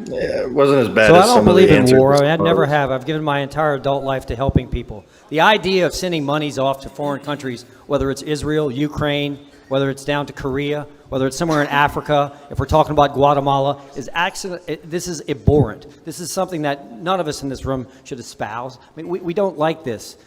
yeah, it wasn't as bad so as I don't some believe of the in answers. war. I never have. I've given my entire adult life to helping people. The idea of sending monies off to foreign countries, whether it's Israel, Ukraine, whether it's down to Korea, whether it's somewhere in Africa, if we're talking about Guatemala, this is abhorrent. This is something that none of us in this room should espouse. I mean, we don't like this.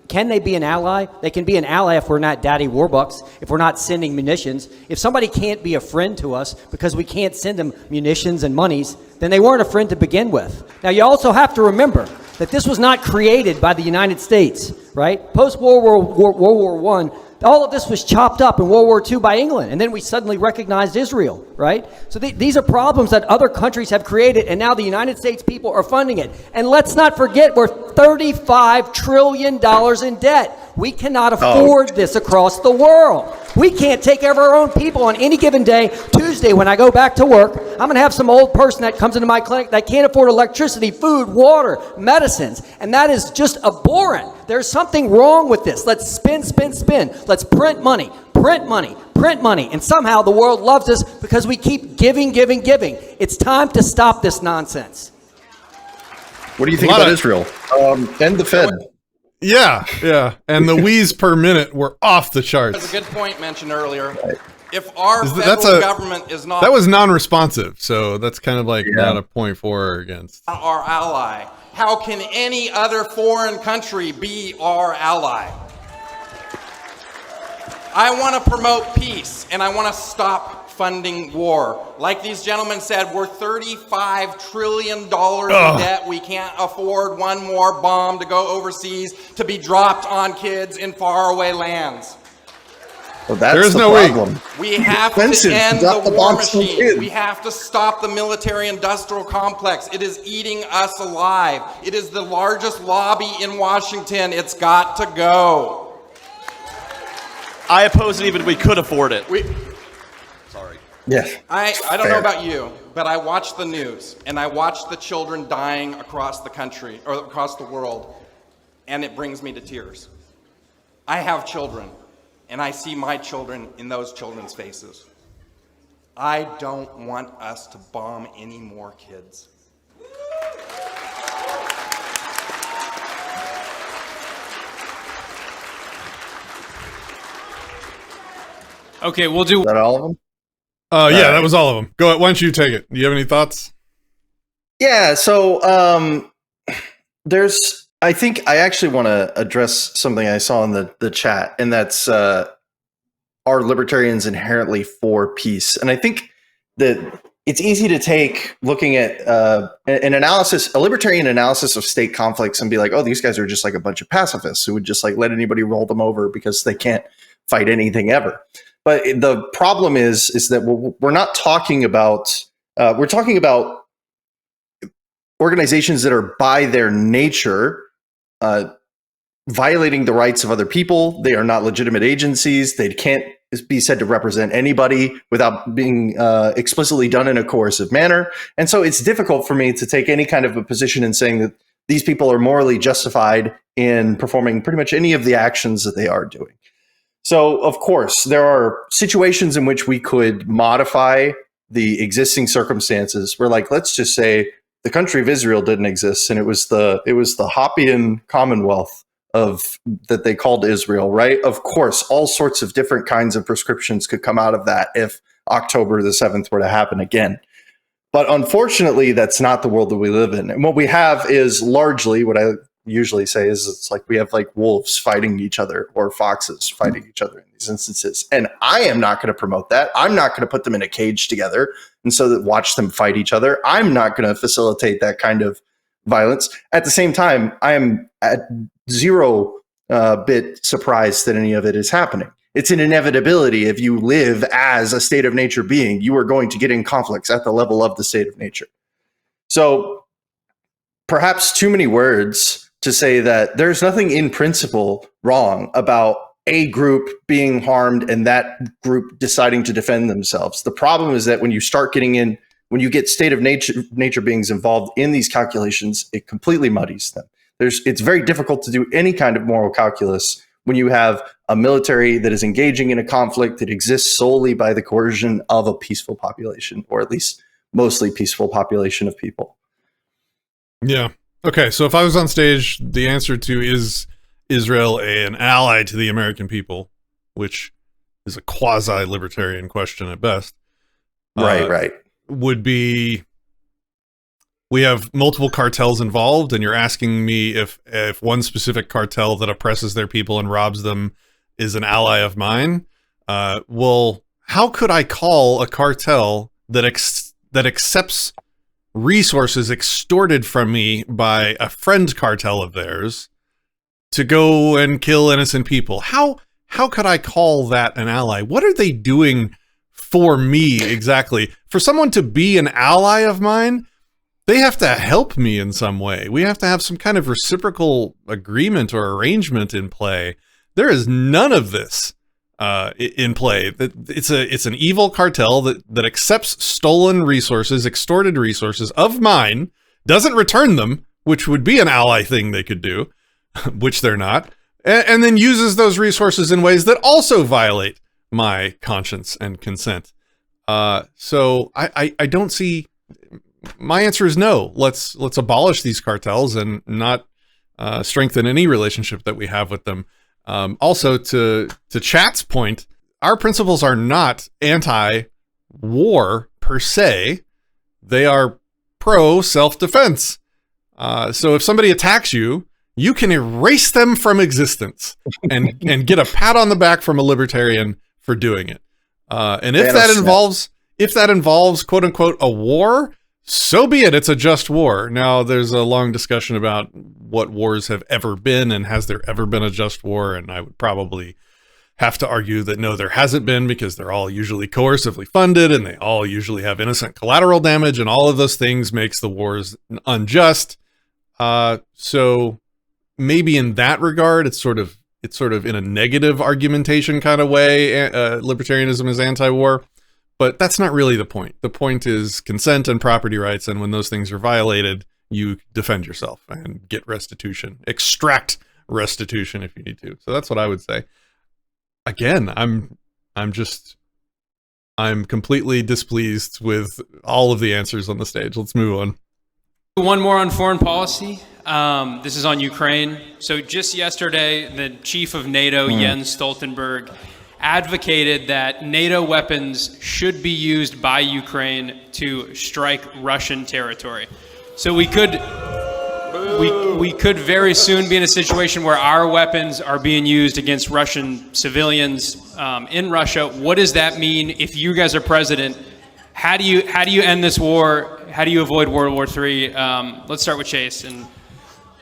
Can they be an ally? They can be an ally if we're not daddy warbucks, if we're not sending munitions. If somebody can't be a friend to us because we can't send them munitions and monies, then they weren't a friend to begin with. Now, you also have to remember that this was not created by the United States. right? Post-World War I, all of this was chopped up in World War II by England, and then we suddenly recognized Israel, right? So these are problems that other countries have created, and now the United States people are funding it. And let's not forget, we're $35 trillion in debt. We cannot afford this across the world. We can't take care of our own people on any given day. Tuesday, when I go back to work, I'm going to have some old person that comes into my clinic that can't afford electricity, food, water, medicines, and that is just abhorrent. There's something wrong with this. Let's spin, spin, spin. Let's print money, print money, print money, and somehow the world loves us because we keep giving, giving, giving. It's time to stop this nonsense. What do you think about Israel? And the Fed. Yeah. And the wheeze per minute were off the charts. That's a good point mentioned earlier. If our federal government is not... That was non-responsive, so that's kind of like not a point for or against. ...our ally, how can any other foreign country be our ally? I want to promote peace, and I want to stop funding war. Like these gentlemen said, we're $35 trillion in debt. We can't afford one more bomb to go overseas to be dropped on kids in faraway lands. Well, that's the problem. We have to end the war machine. We have to stop the military-industrial complex. It is eating us alive. It is the largest lobby in Washington. It's got to go. I oppose it even if we could afford it. Sorry. Yes. I don't know about you, but I watch the news, and I watch the children dying across the country, or across the world, and it brings me to tears. I have children, and I see my children in those children's faces. I don't want us to bomb any more kids. Okay, we'll do... Is that all of them? Yeah, that was all of them. Go ahead. Why don't you take it? Do you have any thoughts? Yeah, so I think I actually want to address something I saw in the chat, and that's are libertarians inherently for peace? And I think that it's easy to take looking at a libertarian analysis of state conflicts and be like, oh, these guys are just like a bunch of pacifists who would just like let anybody roll them over because they can't fight anything ever. But the problem is that we're not talking about, we're talking about organizations that are by their nature violating the rights of other people. They are not legitimate agencies. They can't be said to represent anybody without being explicitly done in a coercive manner. And so it's difficult for me to take any kind of a position in saying that these people are morally justified in performing pretty much any of the actions that they are doing. So, of course, there are situations in which we could modify the existing circumstances where, like, let's just say the country of Israel didn't exist and it was the Hoppian Commonwealth that they called Israel, right? Of course, all sorts of different kinds of prescriptions could come out of that if October the 7th were to happen again. But unfortunately, that's not the world that we live in. And what we have is largely what I usually say is it's like we have like wolves fighting each other or foxes fighting each other in these instances. And I am not going to promote that. I'm not going to put them in a cage together and so that watch them fight each other. I'm not going to facilitate that kind of violence. At the same time, I am at zero bit surprised that any of it is happening. It's an inevitability. If you live as a state of nature being, you are going to get in conflicts at the level of the state of nature. So perhaps too many words to say that there's nothing in principle wrong about a group being harmed and that group deciding to defend themselves. The problem is that when you start getting in, when you get state of nature beings involved in these calculations, it completely muddies them. It's very difficult to do any kind of moral calculus when you have a military that is engaging in a conflict that exists solely by the coercion of a peaceful population, or at least mostly peaceful population of people. Yeah. Okay, so if I was on stage, the answer to is Israel an ally to the American people, which is a quasi-libertarian question at best. Right. Would be, we have multiple cartels involved, and you're asking me if one specific cartel that oppresses their people and robs them is an ally of mine. Well, how could I call a cartel that accepts resources extorted from me by a friend cartel of theirs to go and kill innocent people. How could I call that an ally? What are they doing for me exactly? For someone to be an ally of mine, they have to help me in some way. We have to have some kind of reciprocal agreement or arrangement in play. There is none of this in play. It's an evil cartel that accepts stolen resources, extorted resources of mine, doesn't return them, which would be an ally thing they could do, which they're not, and then uses those resources in ways that also violate my conscience and consent. So I don't see. My answer is no. Let's abolish these cartels and not strengthen any relationship that we have with them. Also, to Chat's point, our principles are not anti-war per se. They are pro-self-defense. So if somebody attacks you, you can erase them from existence and get a pat on the back from a libertarian for doing it. And if that involves quote unquote a war, so be it. It's a just war. Now, there's a long discussion about what wars have ever been and has there ever been a just war, and I would probably have to argue that no, there hasn't been, because they're all usually coercively funded and they all usually have innocent collateral damage, and all of those things makes the wars unjust. So maybe in that regard, it's sort of in a negative argumentation kind of way. Libertarianism is anti-war. But that's not really the point. The point is consent and property rights, and when those things are violated, you defend yourself and get restitution. Extract restitution if you need to. So that's what I would say. Again, I'm completely displeased with all of the answers on the stage. Let's move on. One more on foreign policy. This is on Ukraine. So just yesterday, the chief of NATO, Jens Stoltenberg, advocated that NATO weapons should be used by Ukraine to strike Russian territory. So we could very soon be in a situation where our weapons are being used against Russian civilians in Russia. What does that mean if you guys are president? How do you end this war? How do you avoid World War III? Let's start with Chase. And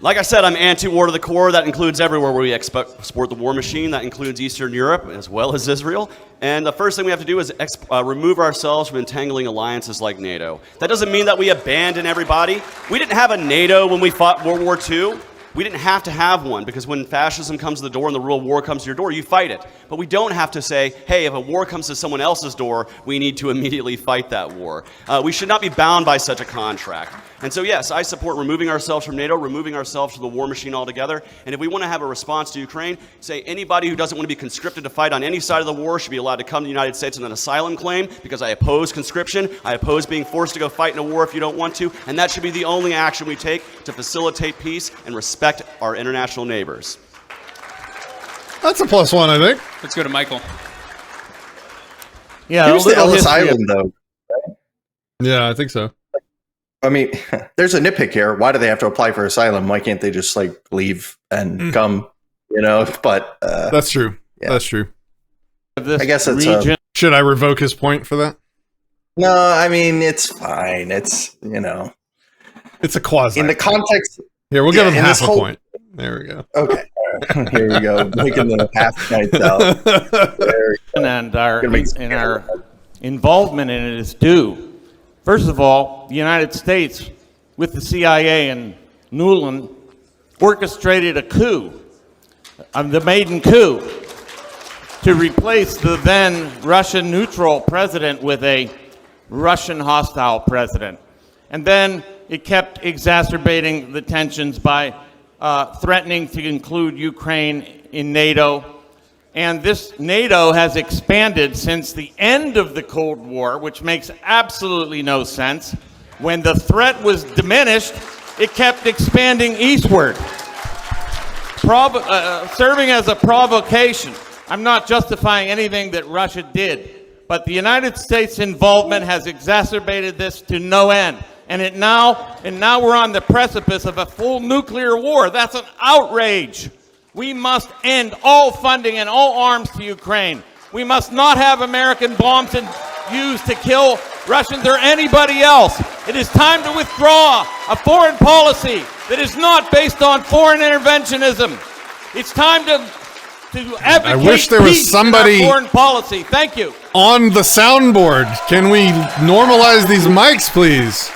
like I said, I'm anti-war to the core. That includes everywhere where we export the war machine. That includes Eastern Europe as well as Israel. And the first thing we have to do is remove ourselves from entangling alliances like NATO. That doesn't mean that we abandon everybody. We didn't have a NATO when we fought World War II. We didn't have to have one, because when fascism comes to the door and the real war comes to your door, you fight it. But we don't have to say, hey, if a war comes to someone else's door, we need to immediately fight that war. We should not be bound by such a contract. And so, yes, I support removing ourselves from NATO, removing ourselves from the war machine altogether. And if we want to have a response to Ukraine, say anybody who doesn't want to be conscripted to fight on any side of the war should be allowed to come to the United States on an asylum claim, because I oppose conscription. I oppose being forced to go fight in a war if you don't want to. And that should be the only action we take to facilitate peace and respect our international neighbors. That's a +1, I think. Let's go to Michael. Yeah, here's the Ellis Island, though. Yeah, I think so. I mean, there's a nitpick here. Why do they have to apply for asylum? Why can't they just like leave and come? You know, but that's true. Yeah. That's true. I guess it's should I revoke his point for that? No, I mean it's fine. It's it's a quasi. In the context. Here, we'll give him half a point. There we go. Okay. Here you go. Making the half points out. And our involvement in it is due. First of all, the United States, with the CIA and Nuland, orchestrated a coup, the maiden coup, to replace the then Russian neutral president with a Russian hostile president. And then it kept exacerbating the tensions by threatening to include Ukraine in NATO. And this NATO has expanded since the end of the Cold War, which makes absolutely no sense. When the threat was diminished, it kept expanding eastward, serving as a provocation. I'm not justifying anything that Russia did, but the United States' involvement has exacerbated this to no end. And now we're on the precipice of a full nuclear war. That's an outrage. We must end all funding and all arms to Ukraine. We must not have American bombs used to kill Russians or anybody else. It is time to withdraw a foreign policy that is not based on foreign interventionism. It's time to advocate I wish there was peace somebody in our foreign policy. Thank you. on the soundboard. Can we normalize these mics, please?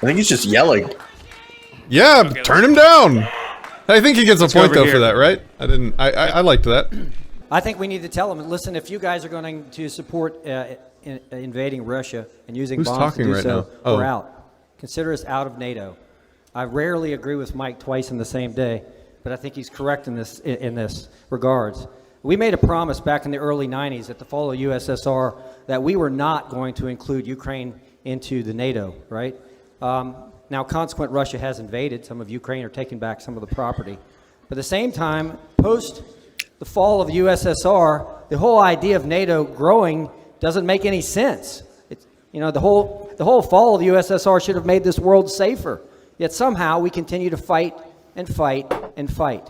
I think he's just yelling. Yeah, turn him down. I think he gets a point though here. for that, right? I liked that. I think we need to tell them, listen, if you guys are going to support invading Russia and using Who's bombs to talking do right so, now? Oh. we're out. Consider us out of NATO. I rarely agree with Mike twice in the same day, but I think he's correct in this regards. We made a promise back in the early 90s at the fall of USSR that we were not going to include Ukraine into the NATO, right? Now, consequent, Russia has invaded. Some of Ukraine are taking back some of the property. But at the same time, post the fall of the USSR, the whole idea of NATO growing doesn't make any sense. It's, you know, the whole fall of the USSR should have made this world safer. Yet somehow we continue to fight and fight and fight.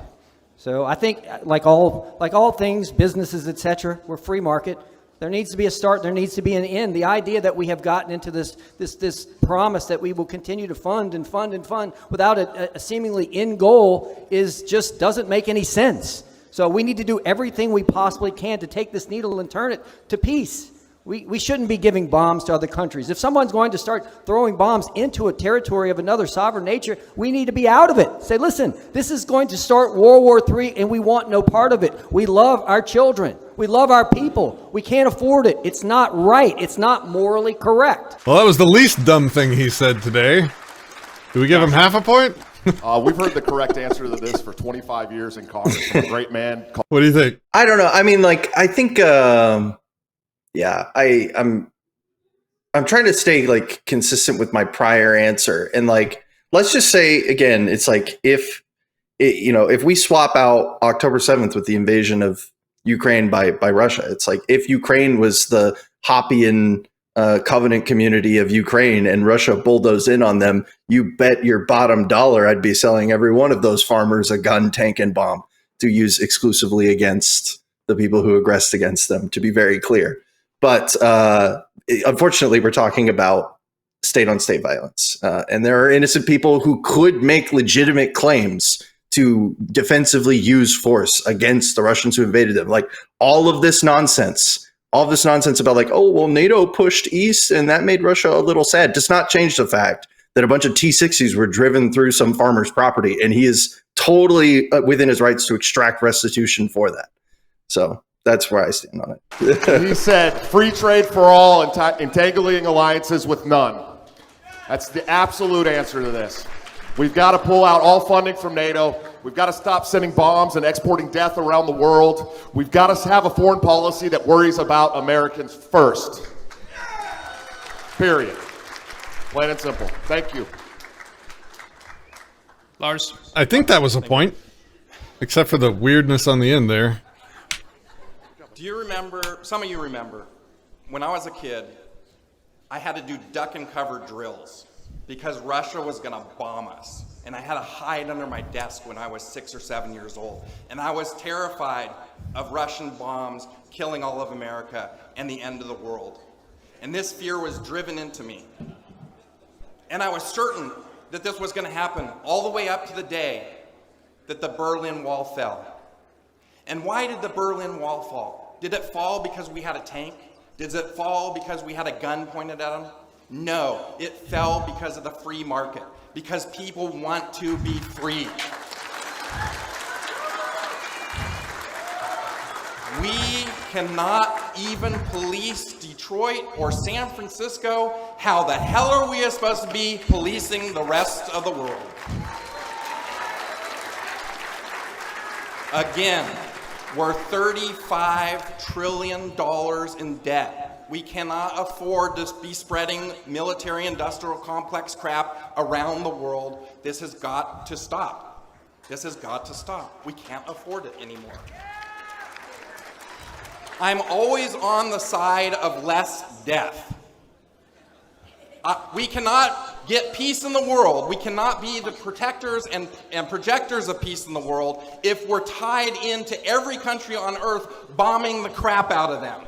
So I think, like all things, businesses, etc., we're free market. There needs to be a start. There needs to be an end. The idea that we have gotten into this promise that we will continue to fund and fund and fund without a seemingly end goal just doesn't make any sense. So we need to do everything we possibly can to take this needle and turn it to peace. We shouldn't be giving bombs to other countries. If someone's going to start throwing bombs into a territory of another sovereign nature, we need to be out of it. Say, listen, this is going to start World War III, and we want no part of it. We love our children. We love our people. We can't afford it. It's not right. It's not morally correct. Well, that was the least dumb thing he said today. Do we give him half a point? We've heard the correct answer to this for 25 years in Congress from a great man. What do you think? I don't know. I mean, like, I think, yeah, I'm trying to stay like consistent with my prior answer. And like, let's just say again, it's like if we swap out October 7th with the invasion of Ukraine by Russia, it's like if Ukraine was the Hoppian covenant community of Ukraine and Russia bulldozed in on them, you bet your bottom dollar I'd be selling every one of those farmers a gun, tank, and bomb to use exclusively against the people who aggressed against them, to be very clear. But unfortunately, we're talking about state-on-state violence. And there are innocent people who could make legitimate claims to defensively use force against the Russians who invaded them. Like all of this nonsense about like, oh, well, NATO pushed east and that made Russia a little sad does not change the fact that a bunch of T-60s were driven through some farmer's property. And he is totally within his rights to extract restitution for that. So that's where I stand on it. He said free trade for all and entangling alliances with none. That's the absolute answer to this. We've got to pull out all funding from NATO. We've got to stop sending bombs and exporting death around the world. We've got to have a foreign policy that worries about Americans first. Period. Plain and simple. Thank you. Lars? I think that was a point, except for the weirdness on the end there. Do you remember, some of you remember, when I was a kid, I had to do duck and cover drills because Russia was going to bomb us. And I had to hide under my desk when I was 6 or 7 years old. And I was terrified of Russian bombs killing all of America and the end of the world. And this fear was driven into me. And I was certain that this was going to happen all the way up to the day that the Berlin Wall fell. And why did the Berlin Wall fall? Did it fall because we had a tank? Did it fall because we had a gun pointed at them? No, it fell because of the free market, because people want to be free. We cannot even police Detroit or San Francisco. How the hell are we supposed to be policing the rest of the world? Again, we're $35 trillion in debt. We cannot afford to be spreading military-industrial complex crap around the world. This has got to stop. This has got to stop. We can't afford it anymore. I'm always on the side of less death. We cannot get peace in the world. We cannot be the protectors and projectors of peace in the world if we're tied into every country on earth bombing the crap out of them.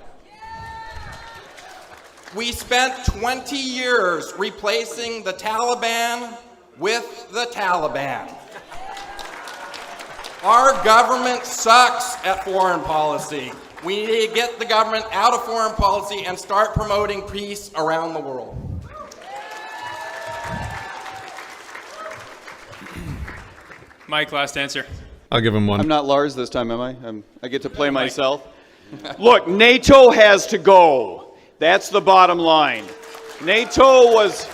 We spent 20 years replacing the Taliban with the Taliban. Our government sucks at foreign policy. We need to get the government out of foreign policy and start promoting peace around the world. Mike, last answer. I'll give him one. I'm not Lars this time, am I? I get to play myself. Look, NATO has to go. That's the bottom line. NATO was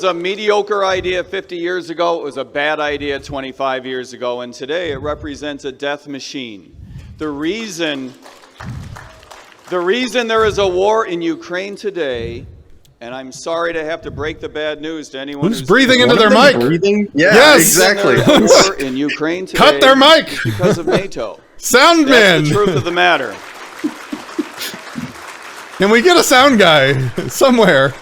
a mediocre idea 50 years ago. It was a bad idea 25 years ago. And today it represents a death machine. The reason there is a war in Ukraine today, and I'm sorry to have to break the bad news to anyone who's breathing into their mic. Breathing? Yeah, yes, exactly. War in Ukraine today. Cut their mic because of NATO. Sound That's man. the truth of the matter. Can we get a sound guy somewhere?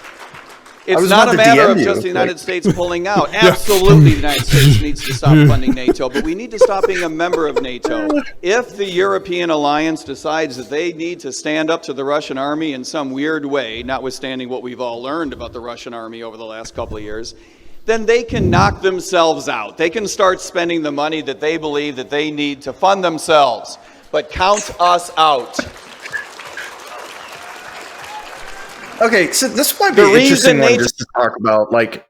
It's not a matter of just the United States pulling out. Absolutely, the United States needs to stop funding NATO, but we need to stop being a member of NATO. If the European alliance decides that they need to stand up to the Russian army in some weird way, notwithstanding what we've all learned about the Russian army over the last couple of years, then they can knock themselves out. They can start spending the money that they believe that they need to fund themselves. But count us out. Okay, so this might be an interesting one just to talk about. Like,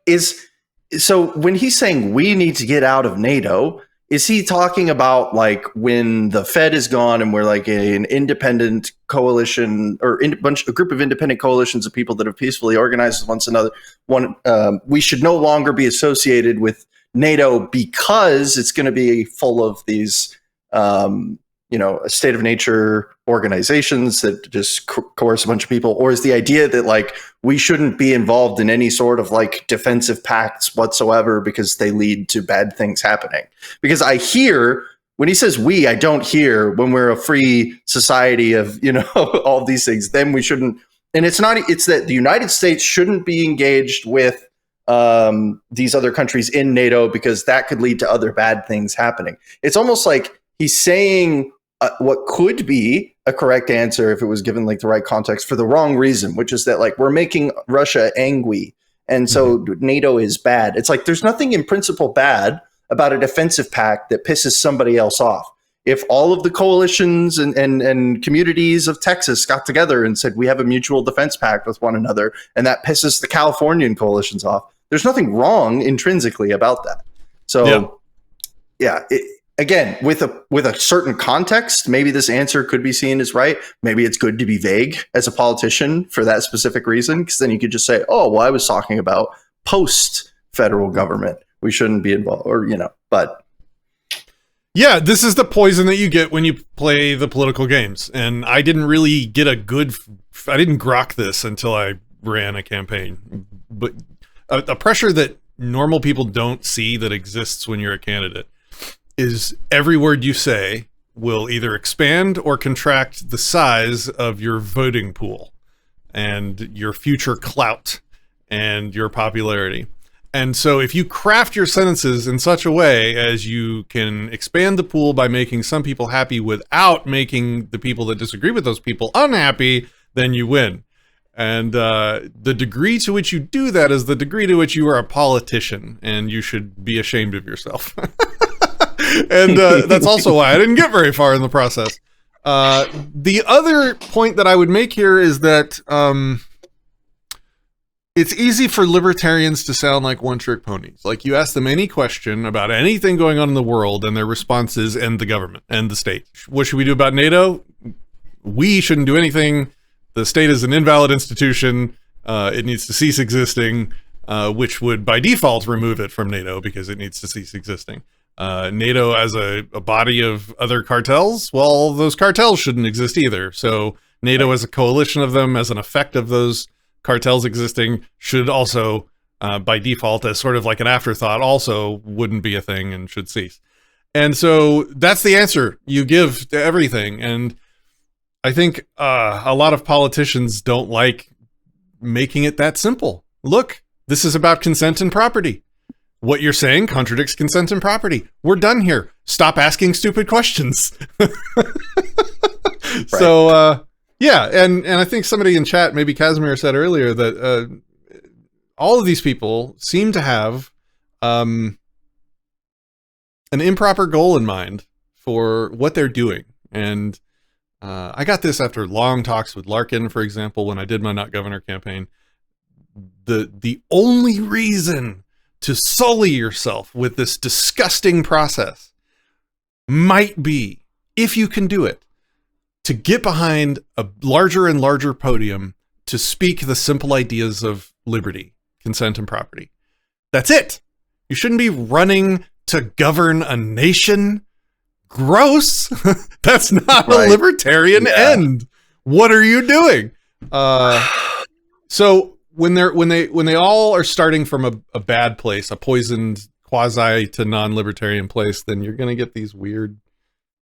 so when he's saying we need to get out of NATO, is he talking about like when the Fed is gone and we're like an independent coalition or a group of independent coalitions of people that have peacefully organized with one another? We should no longer be associated with NATO because it's going to be full of these, a state of nature organizations that just coerce a bunch of people? Or is the idea that like we shouldn't be involved in any sort of like defensive pacts whatsoever because they lead to bad things happening? Because I hear when he says we, I don't hear when we're a free society of, all of these things, then we shouldn't. And it's that the United States shouldn't be engaged with these other countries in NATO because that could lead to other bad things happening. It's almost like he's saying what could be a correct answer if it was given like the right context for the wrong reason, which is that like we're making Russia angry and so NATO is bad. It's like there's nothing in principle bad about a defensive pact that pisses somebody else off. If all of the coalitions and communities of Texas got together and said we have a mutual defense pact with one another and that pisses the Californian coalitions off, there's nothing wrong intrinsically about that. So again, with a certain context, maybe this answer could be seen as right. Maybe it's good to be vague as a politician for that specific reason, because then you could just say, oh, well, I was talking about post-federal government. We shouldn't be involved, but... Yeah, this is the poison that you get when you play the political games. And I didn't really get I didn't grok this until I ran a campaign. But a pressure that normal people don't see that exists when you're a candidate is every word you say will either expand or contract the size of your voting pool and your future clout and your popularity. And so if you craft your sentences in such a way as you can expand the pool by making some people happy without making the people that disagree with those people unhappy, then you win. And the degree to which you do that is the degree to which you are a politician, and you should be ashamed of yourself. And that's also why I didn't get very far in the process. The other point that I would make here is that it's easy for libertarians to sound like one-trick ponies. Like you ask them any question about anything going on in the world and their response is, and the government and the state. What should we do about NATO? We shouldn't do anything. The state is an invalid institution. It needs to cease existing, which would by default remove it from NATO because it needs to cease existing. NATO as a body of other cartels, well, those cartels shouldn't exist either. So NATO as a coalition of them, as an effect of those cartels existing, should also, by default, as sort of like an afterthought, also wouldn't be a thing and should cease. And so that's the answer you give to everything. And I think a lot of politicians don't like making it that simple. Look, this is about consent and property. What you're saying contradicts consent and property. We're done here. Stop asking stupid questions. Right. So, yeah, and I think somebody in chat, maybe Casimir, said earlier that all of these people seem to have an improper goal in mind for what they're doing. And I got this after long talks with Larkin, for example, when I did my Not Governor campaign. The only reason to sully yourself with this disgusting process might be, if you can do it, to get behind a larger and larger podium to speak the simple ideas of liberty, consent, and property. That's it. You shouldn't be running to govern a nation. Gross. That's not a libertarian end. What are you doing? So when they all are starting from a bad place, a poisoned quasi to non-libertarian place, then you're going to get these weird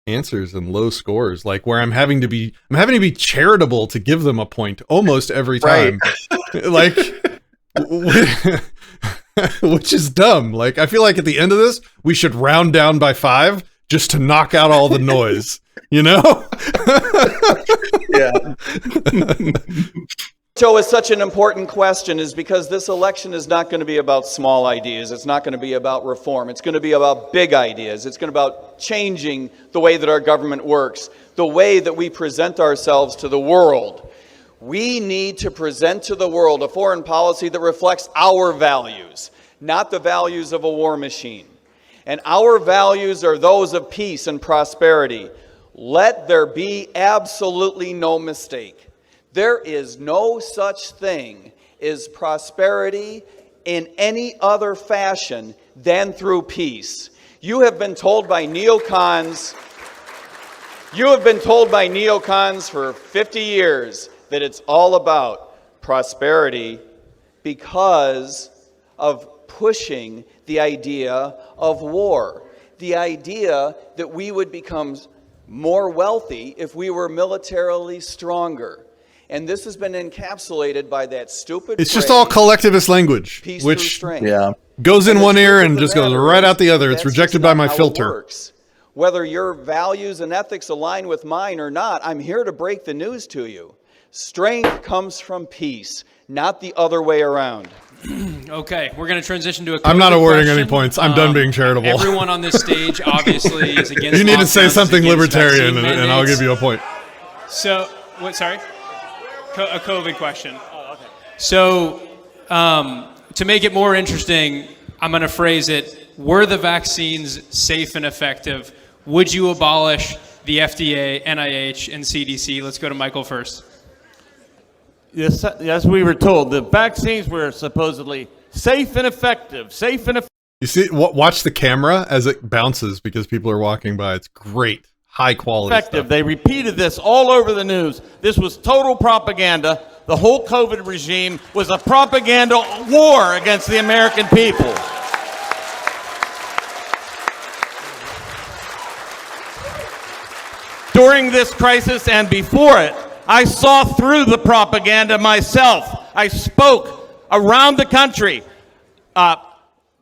answers and low scores, like where I'm having to be charitable to give them a point almost every time. Like, which is dumb. Like, I feel like at the end of this, we should round down by 5 just to knock out all the noise, you know? So is such an important question is because this election is not going to be about small ideas. It's not going to be about reform. It's going to be about big ideas. It's going to be about changing the way that our government works, the way that we present ourselves to the world. We need to present to the world a foreign policy that reflects our values, not the values of a war machine. And our values are those of peace and prosperity. Let there be absolutely no mistake. There is no such thing as prosperity in any other fashion than through peace. You have been told by neocons for 50 years that it's all about prosperity because of pushing the idea of war, the idea that we would become more wealthy if we were militarily stronger. And this has been encapsulated by that stupid It's just all collectivist language, which goes in one ear and just goes right out the other. It's rejected by my filter. Whether your values and ethics align with mine or not, I'm here to break the news to you. Strength comes from peace, not the other way around. Okay, we're going to transition to a I'm not awarding question. any points. I'm done being charitable. Everyone on this stage obviously is against You need to say lockdowns, something against libertarian, vaccine and I'll give you a point. So, what? Sorry? A COVID question. Oh, okay. So, to make it more interesting, I'm going to phrase it, were the vaccines safe and effective? Would you abolish the FDA, NIH, and CDC? Let's go to Michael first. Yes, as we were told, the vaccines were supposedly safe and effective. You see, watch the camera as it bounces because people are walking by. It's great. High quality effective. stuff. They repeated this all over the news. This was total propaganda. The whole COVID regime was a propaganda war against the American people. During this crisis and before it, I saw through the propaganda myself. I spoke around the country,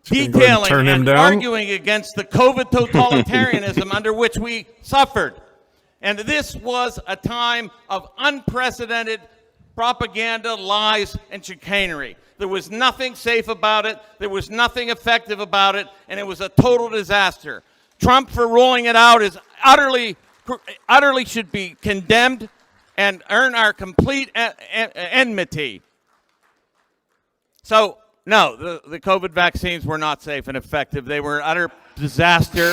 detailing and arguing against the COVID totalitarianism under which we suffered. And this was a time of unprecedented propaganda, lies, and chicanery. There was nothing safe about it. There was nothing effective about it. And it was a total disaster. Trump, for rolling it out, is utterly should be condemned and earn our complete enmity. So, no, the COVID vaccines were not safe and effective. They were an utter disaster.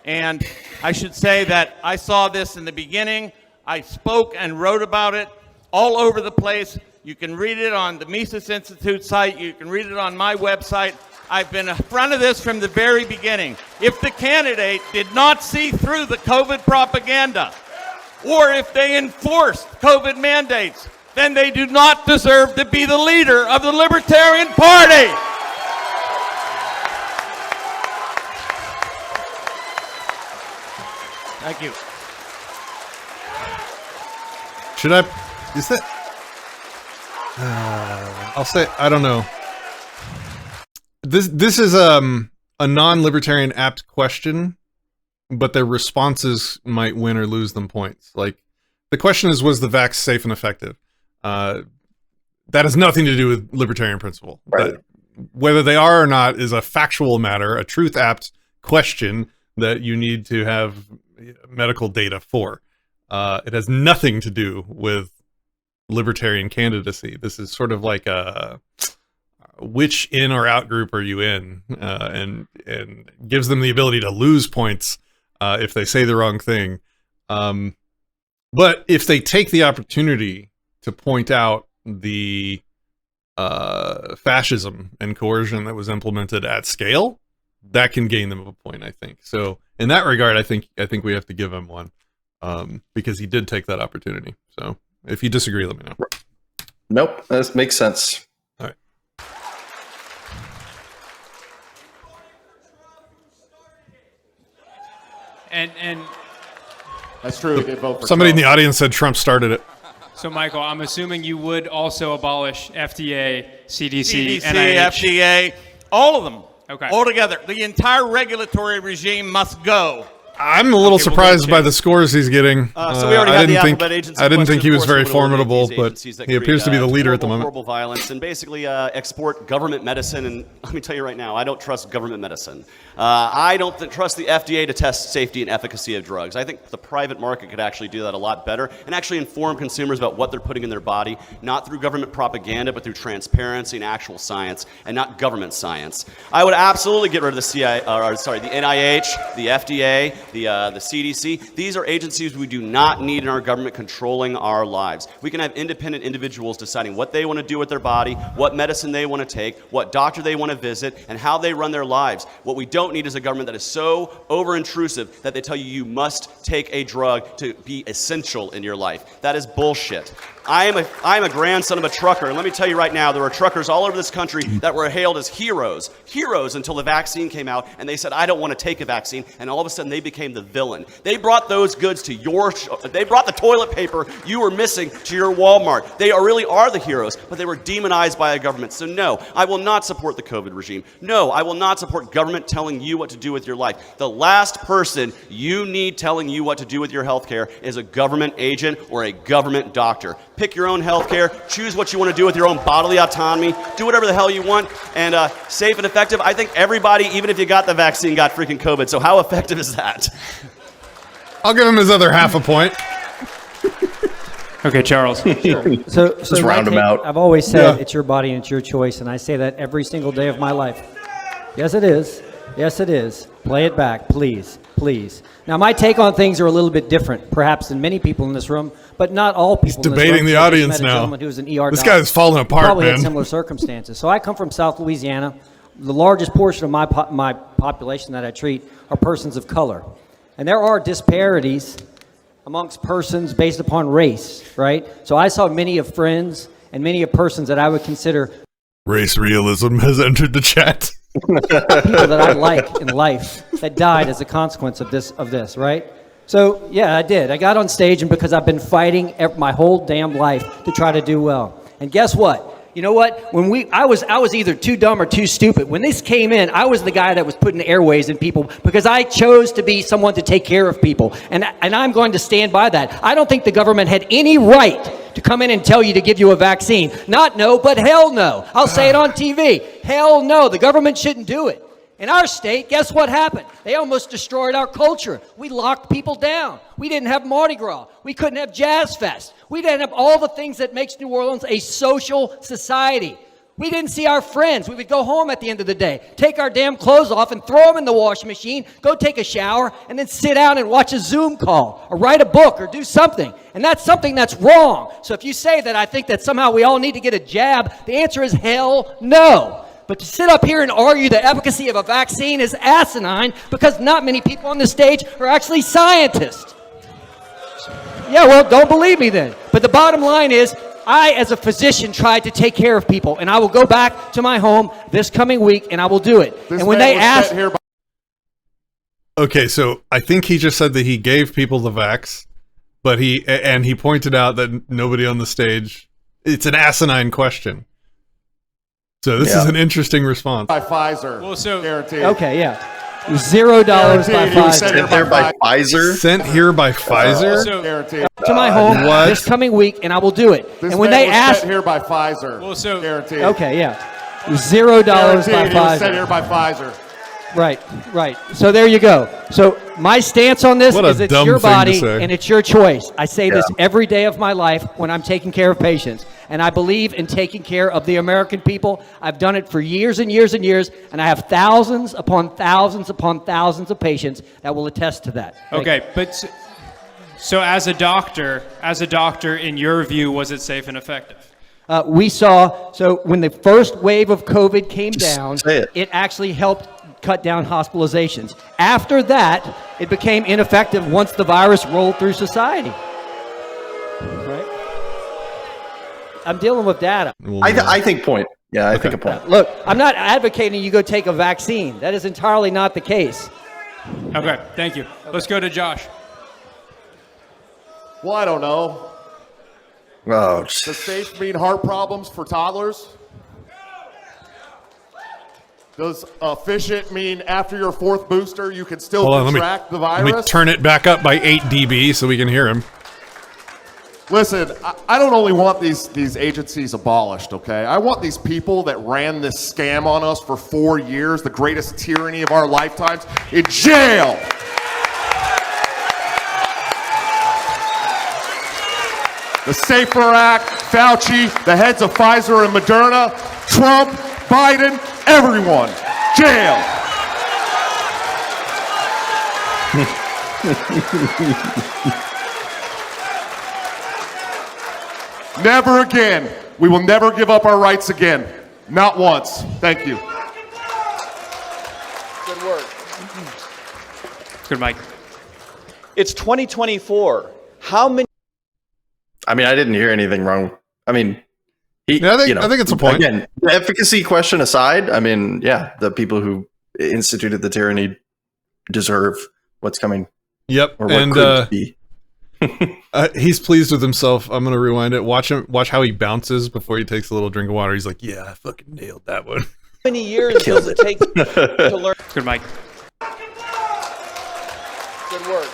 And I should say that I saw this in the beginning. I spoke and wrote about it all over the place. You can read it on the Mises Institute site. You can read it on my website. I've been in front of this from the very beginning. If the candidate did not see through the COVID propaganda, or if they enforced COVID mandates, then they do not deserve to be the leader of the Libertarian Party. Thank you. Should I? Is that? I'll say. I don't know. This is a non-libertarian apt question, but their responses might win or lose them points. Like, the question is, was the vax safe and effective? That has nothing to do with libertarian principle. Right. Whether they are or not is a factual matter, a truth apt question that you need to have medical data for. It has nothing to do with libertarian candidacy. This is sort of like a which in or out group are you in, and gives them the ability to lose points if they say the wrong thing. But if they take the opportunity to point out the fascism and coercion that was implemented at scale, that can gain them a point, I think. So in that regard, I think we have to give him one, because he did take that opportunity. So if you disagree, let me know. Nope, that makes sense. All right. And that's true. He did vote for somebody Trump. in the audience said Trump started it. so, Michael, I'm assuming you would also abolish FDA, CDC, CDC, NIH. FDA, all of them. Okay. All together. The entire regulatory regime must go. I'm a little surprised by the scores he's getting. So we already had the alphabet agency. I didn't think he question. was Of course, very we would eliminate formidable, these but agencies that he appears to be the create, leader at the moment. Horrible violence and basically export government medicine. And let me tell you right now, I don't trust government medicine. I don't trust the FDA to test safety and efficacy of drugs. I think the private market could actually do that a lot better and actually inform consumers about what they're putting in their body, not through government propaganda, but through transparency and actual science, and not government science. I would absolutely get rid of the the NIH, the FDA, the CDC. These are agencies we do not need in our government controlling our lives. We can have independent individuals deciding what they want to do with their body, what medicine they want to take, what doctor they want to visit, and how they run their lives. What we don't need is a government that is so over-intrusive that they tell you you must take a drug to be essential in your life. That is bullshit. I am a grandson of a trucker, and let me tell you right now, there are truckers all over this country that were hailed as heroes until the vaccine came out, and they said, I don't want to take a vaccine, and all of a sudden they became the villain. They brought those goods to they brought the toilet paper you were missing to your Walmart. They really are the heroes, but they were demonized by a government. So no, I will not support the COVID regime. No, I will not support government telling you what to do with your life. The last person you need telling you what to do with your health care is a government agent or a government doctor. Pick your own health care, choose what you want to do with your own bodily autonomy, do whatever the hell you want, and safe and effective. I think everybody, even if you got the vaccine, got freaking COVID, so how effective is that? I'll give him his other half a point. Okay, Charles. Sure. So Just round them out. I've always said it's your body and it's your choice, and I say that every single day of my life. Yes, it is. Yes, it is. Play it back, please, please. Now, my take on things are a little bit different, perhaps, than many people in this room, but not all people. He's debating the audience now. This guy's falling apart, probably man. had similar circumstances. So I come from South Louisiana. The largest portion of my population that I treat are persons of color, and there are disparities amongst persons based upon race, right? So I saw many of friends and many of persons that I would consider race realism has entered the chat. people that I like in life that died as a consequence of this, right? So yeah, I did. I got on stage, and because I've been fighting my whole damn life to try to do well. And guess what? You know what? When I was either too dumb or too stupid. When this came in, I was the guy that was putting airways in people because I chose to be someone to take care of people. And I'm going to stand by that. I don't think the government had any right to come in and tell you to give you a vaccine. Not no, but hell no. I'll say it on TV. Hell no. The government shouldn't do it. In our state, guess what happened? They almost destroyed our culture. We locked people down. We didn't have Mardi Gras. We couldn't have Jazz Fest. We didn't have all the things that makes New Orleans a social society. We didn't see our friends. We would go home at the end of the day, take our damn clothes off and throw them in the washing machine, go take a shower, and then sit down and watch a Zoom call or write a book or do something. And that's something that's wrong. So if you say that I think that somehow we all need to get a jab, the answer is hell no. But to sit up here and argue the efficacy of a vaccine is asinine because not many people on this stage are actually scientists. Yeah, well, don't believe me then. But the bottom line is, I, as a physician, tried to take care of people, and I will go back to my home this coming week, and I will do it. And when they ask... Okay, so I think he just said that he gave people the vax, but he pointed out that nobody on the stage... It's an asinine question. So this is an interesting response. By Pfizer. Well, so guaranteed. Okay, yeah. $0 by Pfizer. Sent there by Pfizer? Sent here by Pfizer? Guaranteed. To my home this coming week, and I will do it. This and when man they was ask... sent here by Pfizer. Well, so... Guaranteed. Okay, yeah. $0 by Guaranteed. He was sent Pfizer. here by Pfizer. Right. So there you go. So my stance on this is it's your body and it's your choice. I say this every day of my life when I'm taking care of patients. And I believe in taking care of the American people. I've done it for years and years and years, and I have thousands upon thousands upon thousands of patients that will attest to that. Okay, but so as a doctor, in your view, was it safe and effective? We saw, so when the first wave of COVID came down, it actually helped cut down hospitalizations. After that, it became ineffective once the virus rolled through society. Right? I'm dealing with data. I think point. Yeah, I think a point. Look, I'm not advocating you go take a vaccine. That is entirely not the case. Okay, thank you. Let's go to Josh. Well, I don't know. Oh, does safe mean heart problems for toddlers? Does efficient mean after your fourth booster you can still contract the virus? Let me turn it back up by 8 dB so we can hear him. Listen, I don't only want these agencies abolished, okay? I want these people that ran this scam on us for 4 years, the greatest tyranny of our lifetimes, in jail! The SAFER Act, Fauci, the heads of Pfizer and Moderna, Trump, Biden, everyone, jail! Never again. We will never give up our rights again. Not once. Thank you. Good work. Good, Mike. It's 2024. How many? I mean, I didn't hear anything wrong. I mean, I think it's a point. Again, the efficacy question aside, I mean, yeah, the people who instituted the tyranny deserve what's coming. Yep, or what could be. He's pleased with himself. I'm gonna rewind it. Watch how he bounces before he takes a little drink of water. He's like, "Yeah, I fucking nailed that one." How many years does it take to learn? Good, Mike. Good work.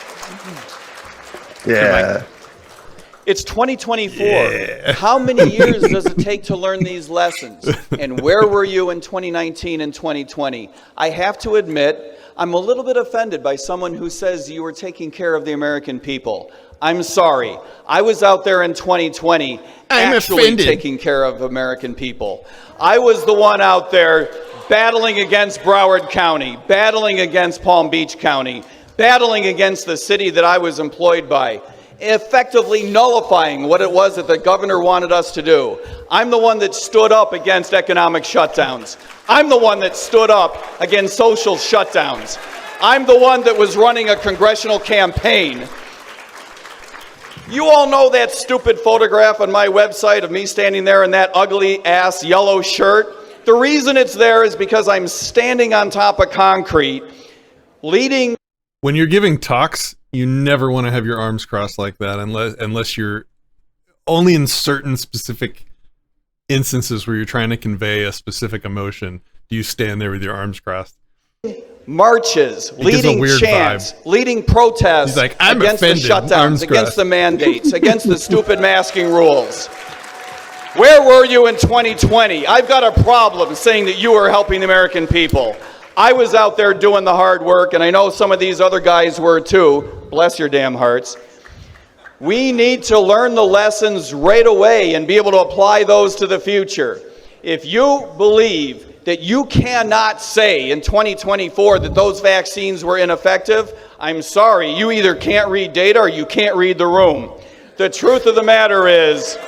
Yeah. Good, Mike. It's 2024. Yeah. How many years does it take to learn these lessons? And where were you in 2019 and 2020? I have to admit, I'm a little bit offended by someone who says you were taking care of the American people. I'm sorry. I was out there in 2020 actually taking care of American people. I was the one out there battling against Broward County, battling against Palm Beach County, battling against the city that I was employed by, effectively nullifying what it was that the governor wanted us to do. I'm the one that stood up against economic shutdowns. I'm the one that stood up against social shutdowns. I'm the one that was running a congressional campaign. You all know that stupid photograph on my website of me standing there in that ugly ass yellow shirt. The reason it's there is because I'm standing on top of concrete, leading. When you're giving talks, you never want to have your arms crossed like that unless you're only in certain specific instances where you're trying to convey a specific emotion do you stand there with your arms crossed. Marches, leading chants, leading protests like, against the shutdowns, against the mandates, against the stupid masking rules. Where were you in 2020? I've got a problem saying that you are helping the American people. I was out there doing the hard work, and I know some of these other guys were too. Bless your damn hearts. We need to learn the lessons right away and be able to apply those to the future. If you believe that you cannot say in 2024 that those vaccines were ineffective, I'm sorry, you either can't read data or you can't read the room. The truth of the matter is,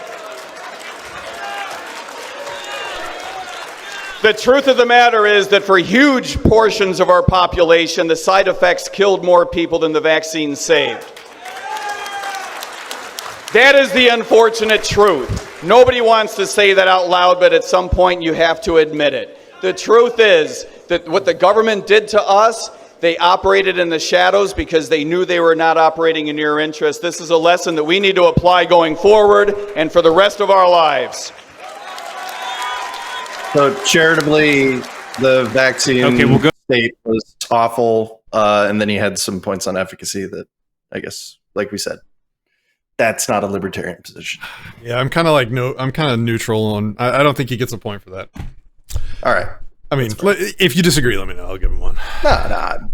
that for huge portions of our population, the side effects killed more people than the vaccine saved. That is the unfortunate truth. Nobody wants to say that out loud, but at some point you have to admit it. The truth is that what the government did to us, they operated in the shadows because they knew they were not operating in your interest. This is a lesson that we need to apply going forward and for the rest of our lives. So charitably, the vaccine state was awful, and then he had some points on efficacy that, I guess, like we said, that's not a libertarian position. Yeah, I'm kind of neutral on. I don't think he gets a point for that. All right. I mean, if you disagree, let me know. I'll give him one. Nah. All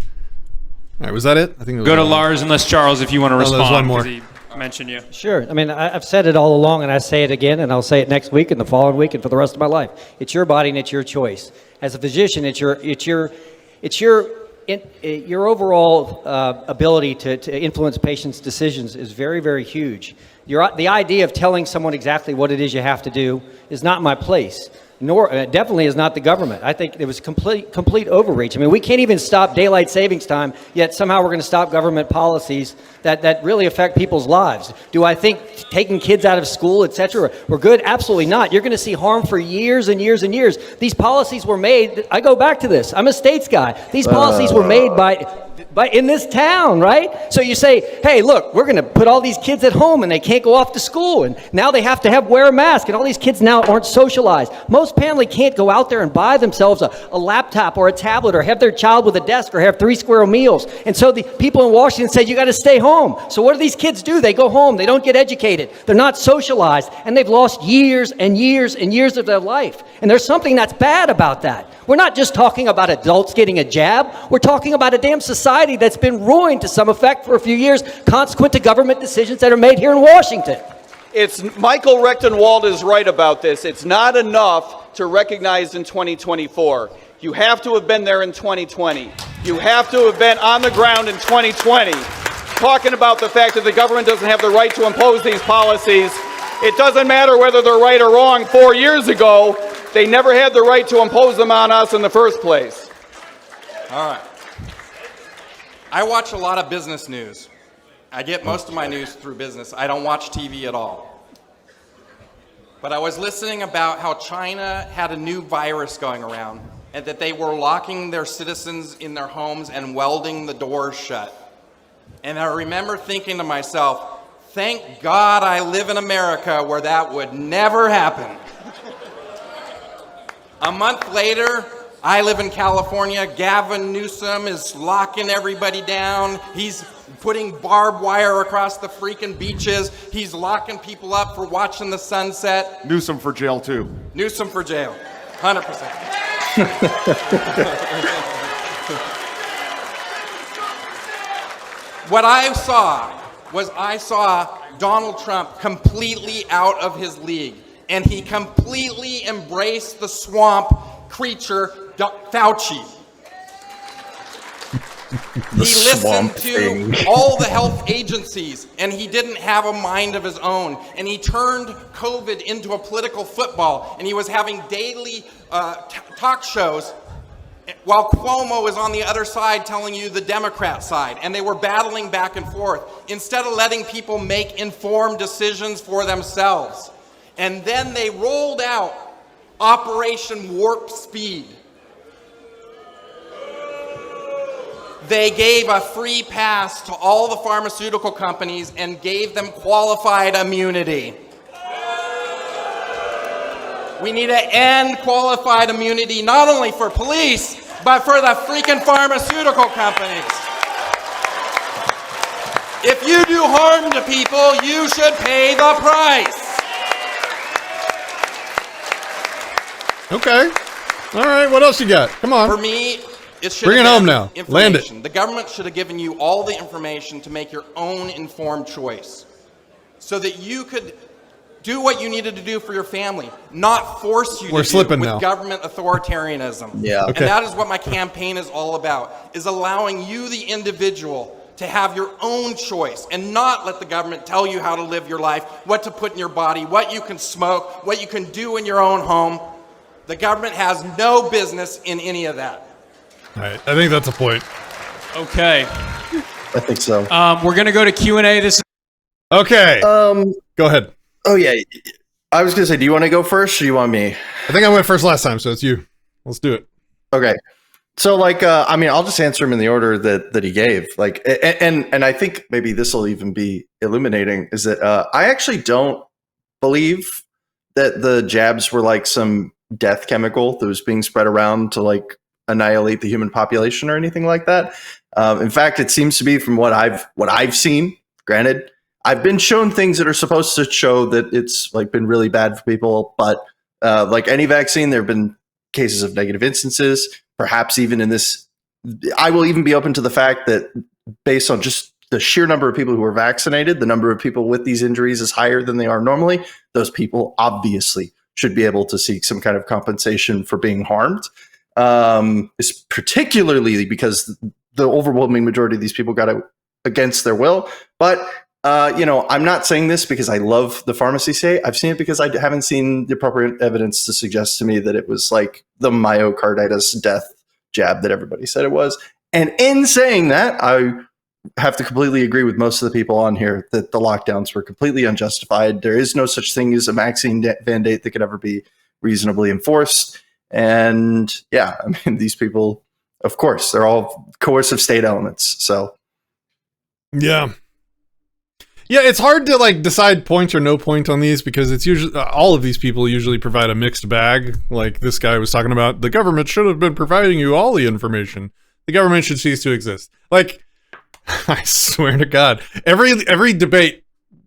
right, was that it? I think it was Go to Lars, unless Charles, if you want to respond. There's one more. He mentioned you. Sure. I mean, I've said it all along, and I say it again, and I'll say it next week and the following week and for the rest of my life. It's your body and it's your choice. As a physician, it's your overall ability to influence patients' decisions is very, very huge. The idea of telling someone exactly what it is you have to do is not my place. Nor definitely is not the government. I think it was complete overreach. I mean, we can't even stop daylight savings time, yet somehow we're going to stop government policies that really affect people's lives. Do I think taking kids out of school, etc., were good? Absolutely not. You're going to see harm for years and years and years. These policies were made. I go back to this. I'm a states guy. These policies were made by in this town, right? So you say, hey, look, we're going to put all these kids at home and they can't go off to school, and now they have to wear a mask, and all these kids now aren't socialized. Most family can't go out there and buy themselves a laptop or a tablet or have their child with a desk or have 3 square meals. And so the people in Washington said, you got to stay home. So what do these kids do? They go home. They don't get educated. They're not socialized, and they've lost years and years and years of their life. And there's something that's bad about that. We're not just talking about adults getting a jab. We're talking about a damn society that's been ruined to some effect for a few years, consequent to government decisions that are made here in Washington. Michael Rectenwald is right about this. It's not enough to recognize in 2024. You have to have been there in 2020. You have to have been on the ground in 2020 talking about the fact that the government doesn't have the right to impose these policies. It doesn't matter whether they're right or wrong. 4 years ago, they never had the right to impose them on us in the first place. All right. I watch a lot of business news. I get most of my news through business. I don't watch TV at all. But I was listening about how China had a new virus going around and that they were locking their citizens in their homes and welding the doors shut. And I remember thinking to myself, thank God I live in America where that would never happen. A month later, I live in California. Gavin Newsom is locking everybody down. He's putting barbed wire across the freaking beaches. He's locking people up for watching the sunset. Newsom for jail, too. Newsom for jail, 100%. What I saw Donald Trump completely out of his league, and he completely embraced the swamp creature, Fauci. He listened to all the health agencies, and he didn't have a mind of his own. And he turned COVID into a political football, and he was having daily talk shows while Cuomo is on the other side telling you the Democrat side. And they were battling back and forth instead of letting people make informed decisions for themselves. And then they rolled out Operation Warp Speed. They gave a free pass to all the pharmaceutical companies and gave them qualified immunity. We need to end qualified immunity not only for police, but for the freaking pharmaceutical companies. If you do harm to people, you should pay the price. Okay. All right. What else you got? Come on. For me, it should bring it home now. Land it. The government should have given you all the information to make your own informed choice, so that you could do what you needed to do for your family, not force you to do with government authoritarianism. Yeah. Okay. And that is what my campaign is all about, is allowing you, the individual, to have your own choice and not let the government tell you how to live your life, what to put in your body, what you can smoke, what you can do in your own home. The government has no business in any of that. All right. I think that's a point. Okay. I think so. We're going to go to Q&A. Okay. Go ahead. Oh, yeah. I was going to say, do you want to go first or do you want me? I think I went first last time, so it's you. Let's do it. Okay. So, like, I mean, I'll just answer him in the order that he gave. Like, and I think maybe this will even be illuminating, is that I actually don't believe that the jabs were like some death chemical that was being spread around to like annihilate the human population or anything like that. In fact, it seems to be from what I've seen. Granted, I've been shown things that are supposed to show that it's like been really bad for people, but like any vaccine, there have been cases of negative instances. Perhaps even in this, I will even be open to the fact that based on just the sheer number of people who are vaccinated, the number of people with these injuries is higher than they are normally. Those people obviously should be able to seek some kind of compensation for being harmed. It's particularly because the overwhelming majority of these people got out against their will. But, I'm not saying this because I love the pharmacy state. I've seen it because I haven't seen the appropriate evidence to suggest to me that it was like the myocarditis death jab that everybody said it was. And in saying that, I have to completely agree with most of the people on here that the lockdowns were completely unjustified. There is no such thing as a vaccine mandate that could ever be reasonably enforced. And yeah, I mean, these people, of course, they're all coercive state elements. So yeah. Yeah, it's hard to like decide point or no point on these because it's usually all of these people usually provide a mixed bag. Like this guy was talking about, the government should have been providing you all the information. The government should cease to exist. Like, I swear to God, every debate,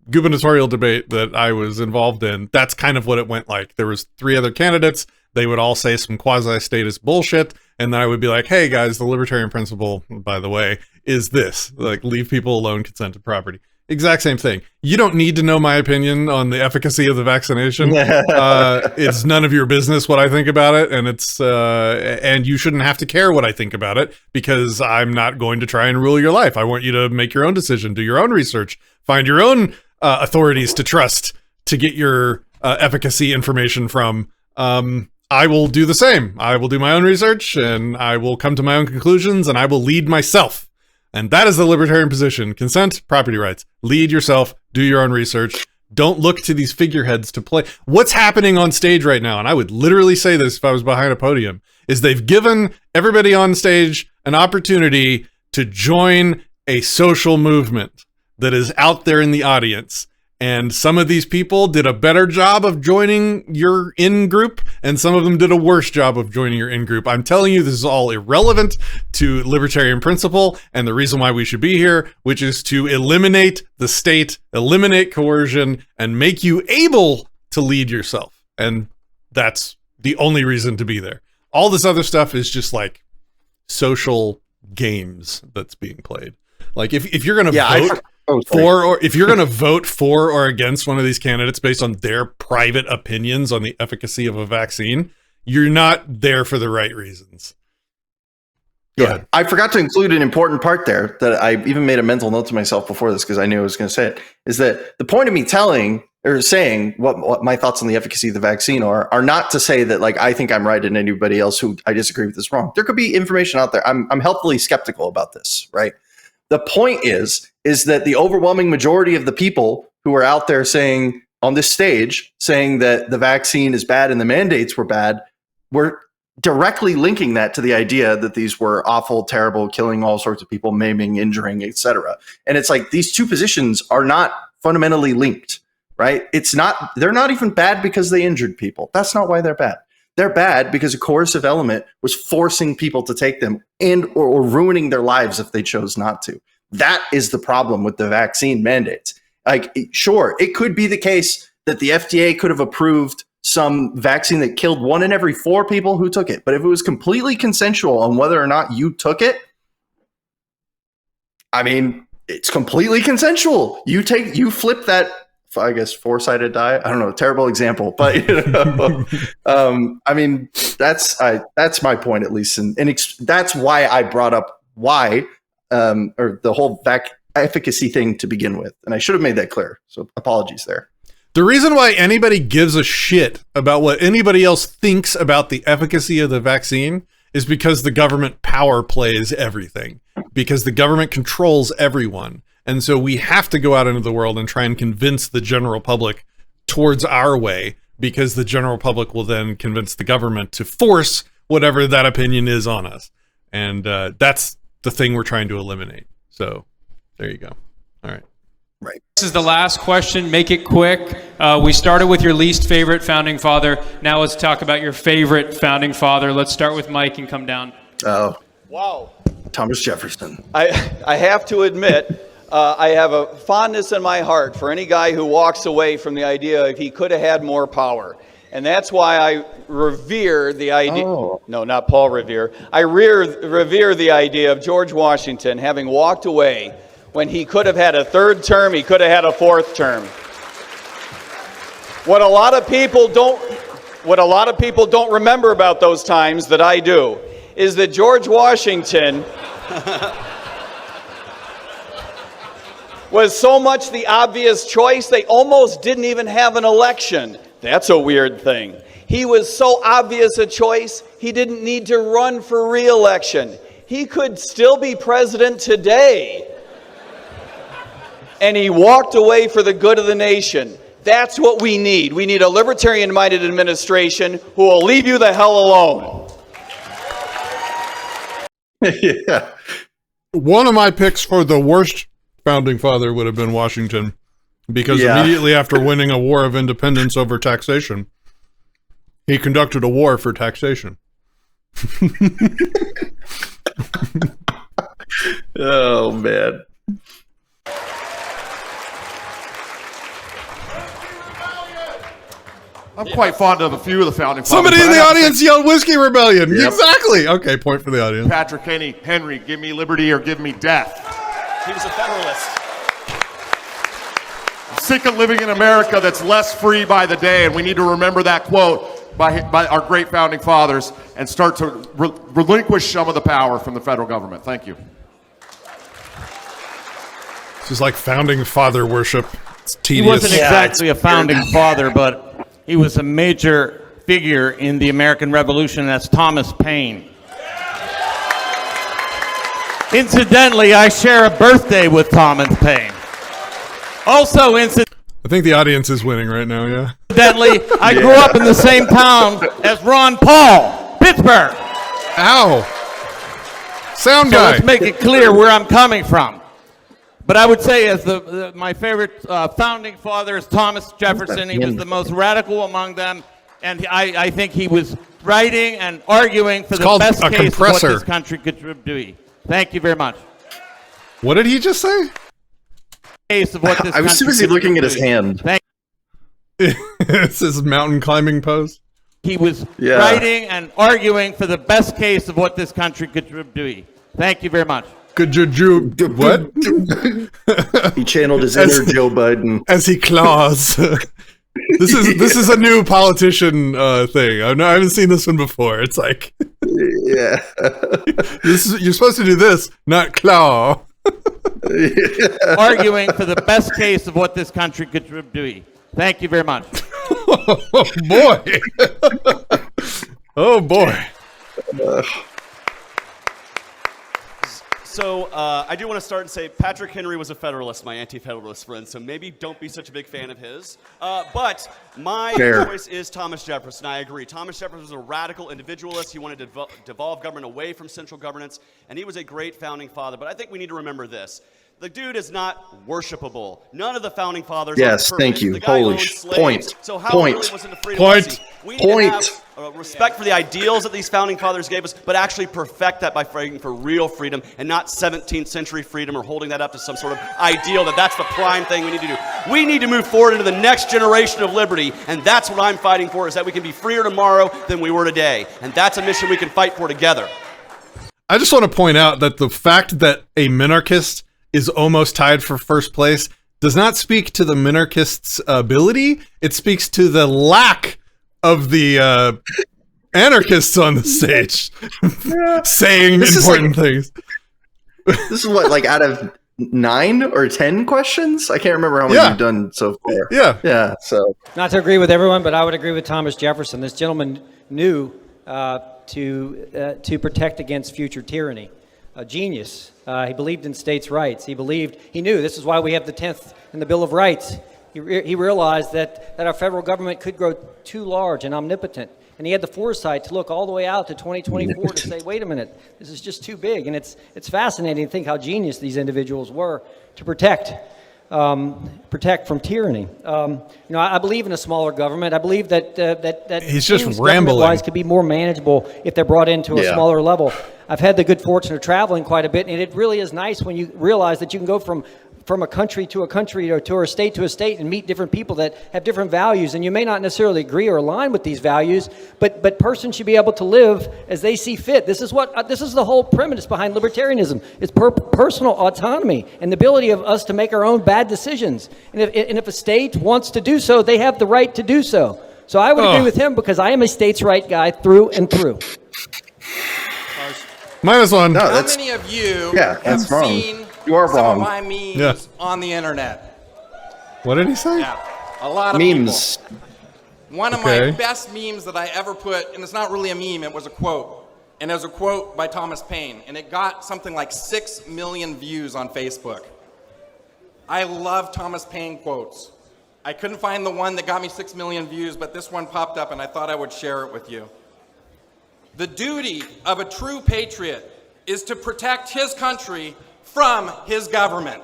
gubernatorial debate that I was involved in, that's kind of what it went like. There was 3 other candidates. They would all say some quasi-statist bullshit, and then I would be like, hey guys, the libertarian principle, by the way, is this. Like, leave people alone, consent to property. Exact same thing. You don't need to know my opinion on the efficacy of the vaccination. It's none of your business what I think about it, and it's and you shouldn't have to care what I think about it because I'm not going to try and rule your life. I want you to make your own decision, do your own research, find your own authorities to trust to get your efficacy information from. I will do the same. I will do my own research, and I will come to my own conclusions, and I will lead myself. And that is the libertarian position. Consent, property rights. Lead yourself, do your own research. Don't look to these figureheads to play. What's happening on stage right now, and I would literally say this if I was behind a podium, is they've given everybody on stage an opportunity to join a social movement that is out there in the audience. And some of these people did a better job of joining your in-group, and some of them did a worse job of joining your in-group. I'm telling you, this is all irrelevant to libertarian principle and the reason why we should be here, which is to eliminate the state, eliminate coercion, and make you able to lead yourself. And that's the only reason to be there. All this other stuff is just like social games that's being played. Like if you're going to vote... if you're going to vote for or against one of these candidates based on their private opinions on the efficacy of a vaccine, you're not there for the right reasons. Go ahead. I forgot to include an important part there that I even made a mental note to myself before this because I knew I was going to say it, is that the point of me saying what my thoughts on the efficacy of the vaccine are not to say that like I think I'm right and anybody else who I disagree with is wrong. There could be information out there. I'm healthily skeptical about this, right? The point is that the overwhelming majority of the people who are out there saying on this stage, saying that the vaccine is bad and the mandates were bad, were directly linking that to the idea that these were awful, terrible, killing all sorts of people, maiming, injuring, etc. And it's like these two positions are not fundamentally linked, right? They're not even bad because they injured people. That's not why they're bad. They're bad because a coercive element was forcing people to take them and or ruining their lives if they chose not to. That is the problem with the vaccine mandates. Like, sure, it could be the case that the FDA could have approved some vaccine that killed 1 in every 4 people who took it. But if it was completely consensual on whether or not you took it, I mean, it's completely consensual. You flip that, I guess, 4-sided die. I don't know, terrible example, but I mean, that's my point at least, and that's why I brought up or the whole efficacy thing to begin with, and I should have made that clear. So apologies there. The reason why anybody gives a shit about what anybody else thinks about the efficacy of the vaccine is because the government power plays everything, because the government controls everyone. And so we have to go out into the world and try and convince the general public towards our way, because the general public will then convince the government to force whatever that opinion is on us. And that's the thing we're trying to eliminate. So there you go. All right. Right. This is the last question. Make it quick. We started with your least favorite founding father. Now let's talk about your favorite founding father. Let's start with Mike and come down. Oh. Wow. Thomas Jefferson. I have to admit, I have a fondness in my heart for any guy who walks away from the idea if he could have had more power. And that's why I revere the idea, no, not Paul Revere. I revere the idea of George Washington having walked away when he could have had a third term, he could have had a fourth term. What a lot of people don't remember about those times that I do is that George Washington was so much the obvious choice, they almost didn't even have an election. That's a weird thing. He was so obvious a choice, he didn't need to run for re-election. He could still be president today. And he walked away for the good of the nation. That's what we need. We need a libertarian-minded administration who will leave you the hell alone. Yeah. One of my picks for the worst founding father would have been Washington, because immediately after winning a war of independence over taxation, he conducted a war for taxation. Oh, man. I'm quite fond of a few of the founding fathers. Somebody in the audience yelled Whiskey Rebellion. Yep. Exactly. Okay, point for the audience. Patrick Henry, give me liberty or give me death. He was a Federalist. I'm sick of living in America that's less free by the day, and we need to remember that quote by our great founding fathers and start to relinquish some of the power from the federal government. Thank you. This is like founding father worship. It's tedious. He wasn't exactly a founding father, but he was a major figure in the American Revolution. That's Thomas Paine. Incidentally, I share a birthday with Thomas Paine. Also, I think the audience is winning right now, yeah. Incidentally, I grew up in the same town as Ron Paul, Pittsburgh. Ow. Sound So guy. let's make it clear where I'm coming from. But I would say as my favorite founding father is Thomas Jefferson. He was the most radical among them. And I think he was writing and arguing for the best case of what this country could be. Thank you very much. What did he just say? Case of what this I was too busy looking at his hand. It's his mountain climbing pose. He was writing and arguing for the best case of what this country could be. Thank you very much. What? He channeled his inner Joe Biden as he claws. This is a new politician thing. I haven't seen this one before. It's like, yeah, you're supposed to do this, not claw. Arguing for the best case of what this country could be. Thank you very much. Oh boy! Oh boy! So I do want to start and say Patrick Henry was a Federalist, my anti-Federalist friend, so maybe don't be such a big fan of his. But my choice is Thomas Jefferson. I agree. Thomas Jefferson was a radical individualist. He wanted to devolve government away from central governance, and he was a great founding father. But I think we need to remember this. The dude is not worshipable. None of the founding fathers are perfect. Thank you. The guy Holy owned slaves. point. So how Point. really was into freedom? Point. We need to have respect for the ideals that these founding fathers gave us, but actually perfect that by fighting for real freedom and not 17th century freedom or holding that up to some sort of ideal that's the prime thing we need to do. We need to move forward into the next generation of liberty, and that's what I'm fighting for, is that we can be freer tomorrow than we were today. And that's a mission we can fight for together. I just want to point out that the fact that a minarchist is almost tied for first place does not speak to the minarchist's ability. It speaks to the lack of the anarchists on the stage saying important things. This is what, like, out of 9 or 10 questions? I can't remember how many you've done so far. Yeah. So not to agree with everyone, but I would agree with Thomas Jefferson. This gentleman knew to protect against future tyranny. A genius. He believed in states' rights. He knew this is why we have the 10th in the Bill of Rights. He realized that our federal government could grow too large and omnipotent. And he had the foresight to look all the way out to 2024 to say, wait a minute, this is just too big. And it's fascinating to think how genius these individuals were to protect from tyranny. I believe in a smaller government. I believe that he's just things rambling. government-wise could be more manageable if they're brought into a smaller level. I've had the good fortune of traveling quite a bit, and it really is nice when you realize that you can go from from a country to a country or to a state to a state and meet different people that have different values, and you may not necessarily agree or align with these values, but persons should be able to live as they see fit. This is the whole premise behind libertarianism. It's personal autonomy and the ability of us to make our own bad decisions. And if a state wants to do so, they have the right to do so. So I would agree with him because I am a states' right guy through and through. -1. No, how many of you have seen some of my memes on the internet? What did he say? Yeah, a lot of memes. People. One of my best memes that I ever put, and it's not really a meme, it was a quote. And it was a quote by Thomas Paine, and it got something like 6 million views on Facebook. I love Thomas Paine quotes. I couldn't find the one that got me 6 million views, but this one popped up, and I thought I would share it with you. The duty of a true patriot is to protect his country from his government.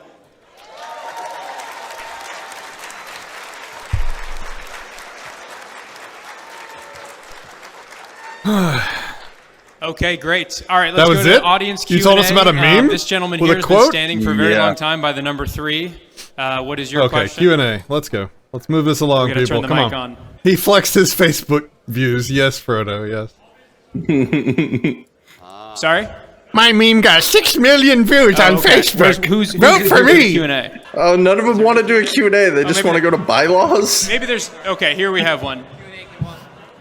Okay, great. All right, let's go to the audience Q&A. You told us about a meme? This gentleman with here a has quote? been standing for a very long time by the number 3. What is your question? Q&A. Let's go. Let's move this along, We're gonna people. turn the Come mic on. on. He flexed his Facebook views. Yes, Frodo. Yes. Sorry? My meme got 6 million views on Facebook. Who's Vote for me. Q&A? Oh, none of them want to do a Q&A. They just want to go to bylaws. Maybe there's... Okay, here we have one.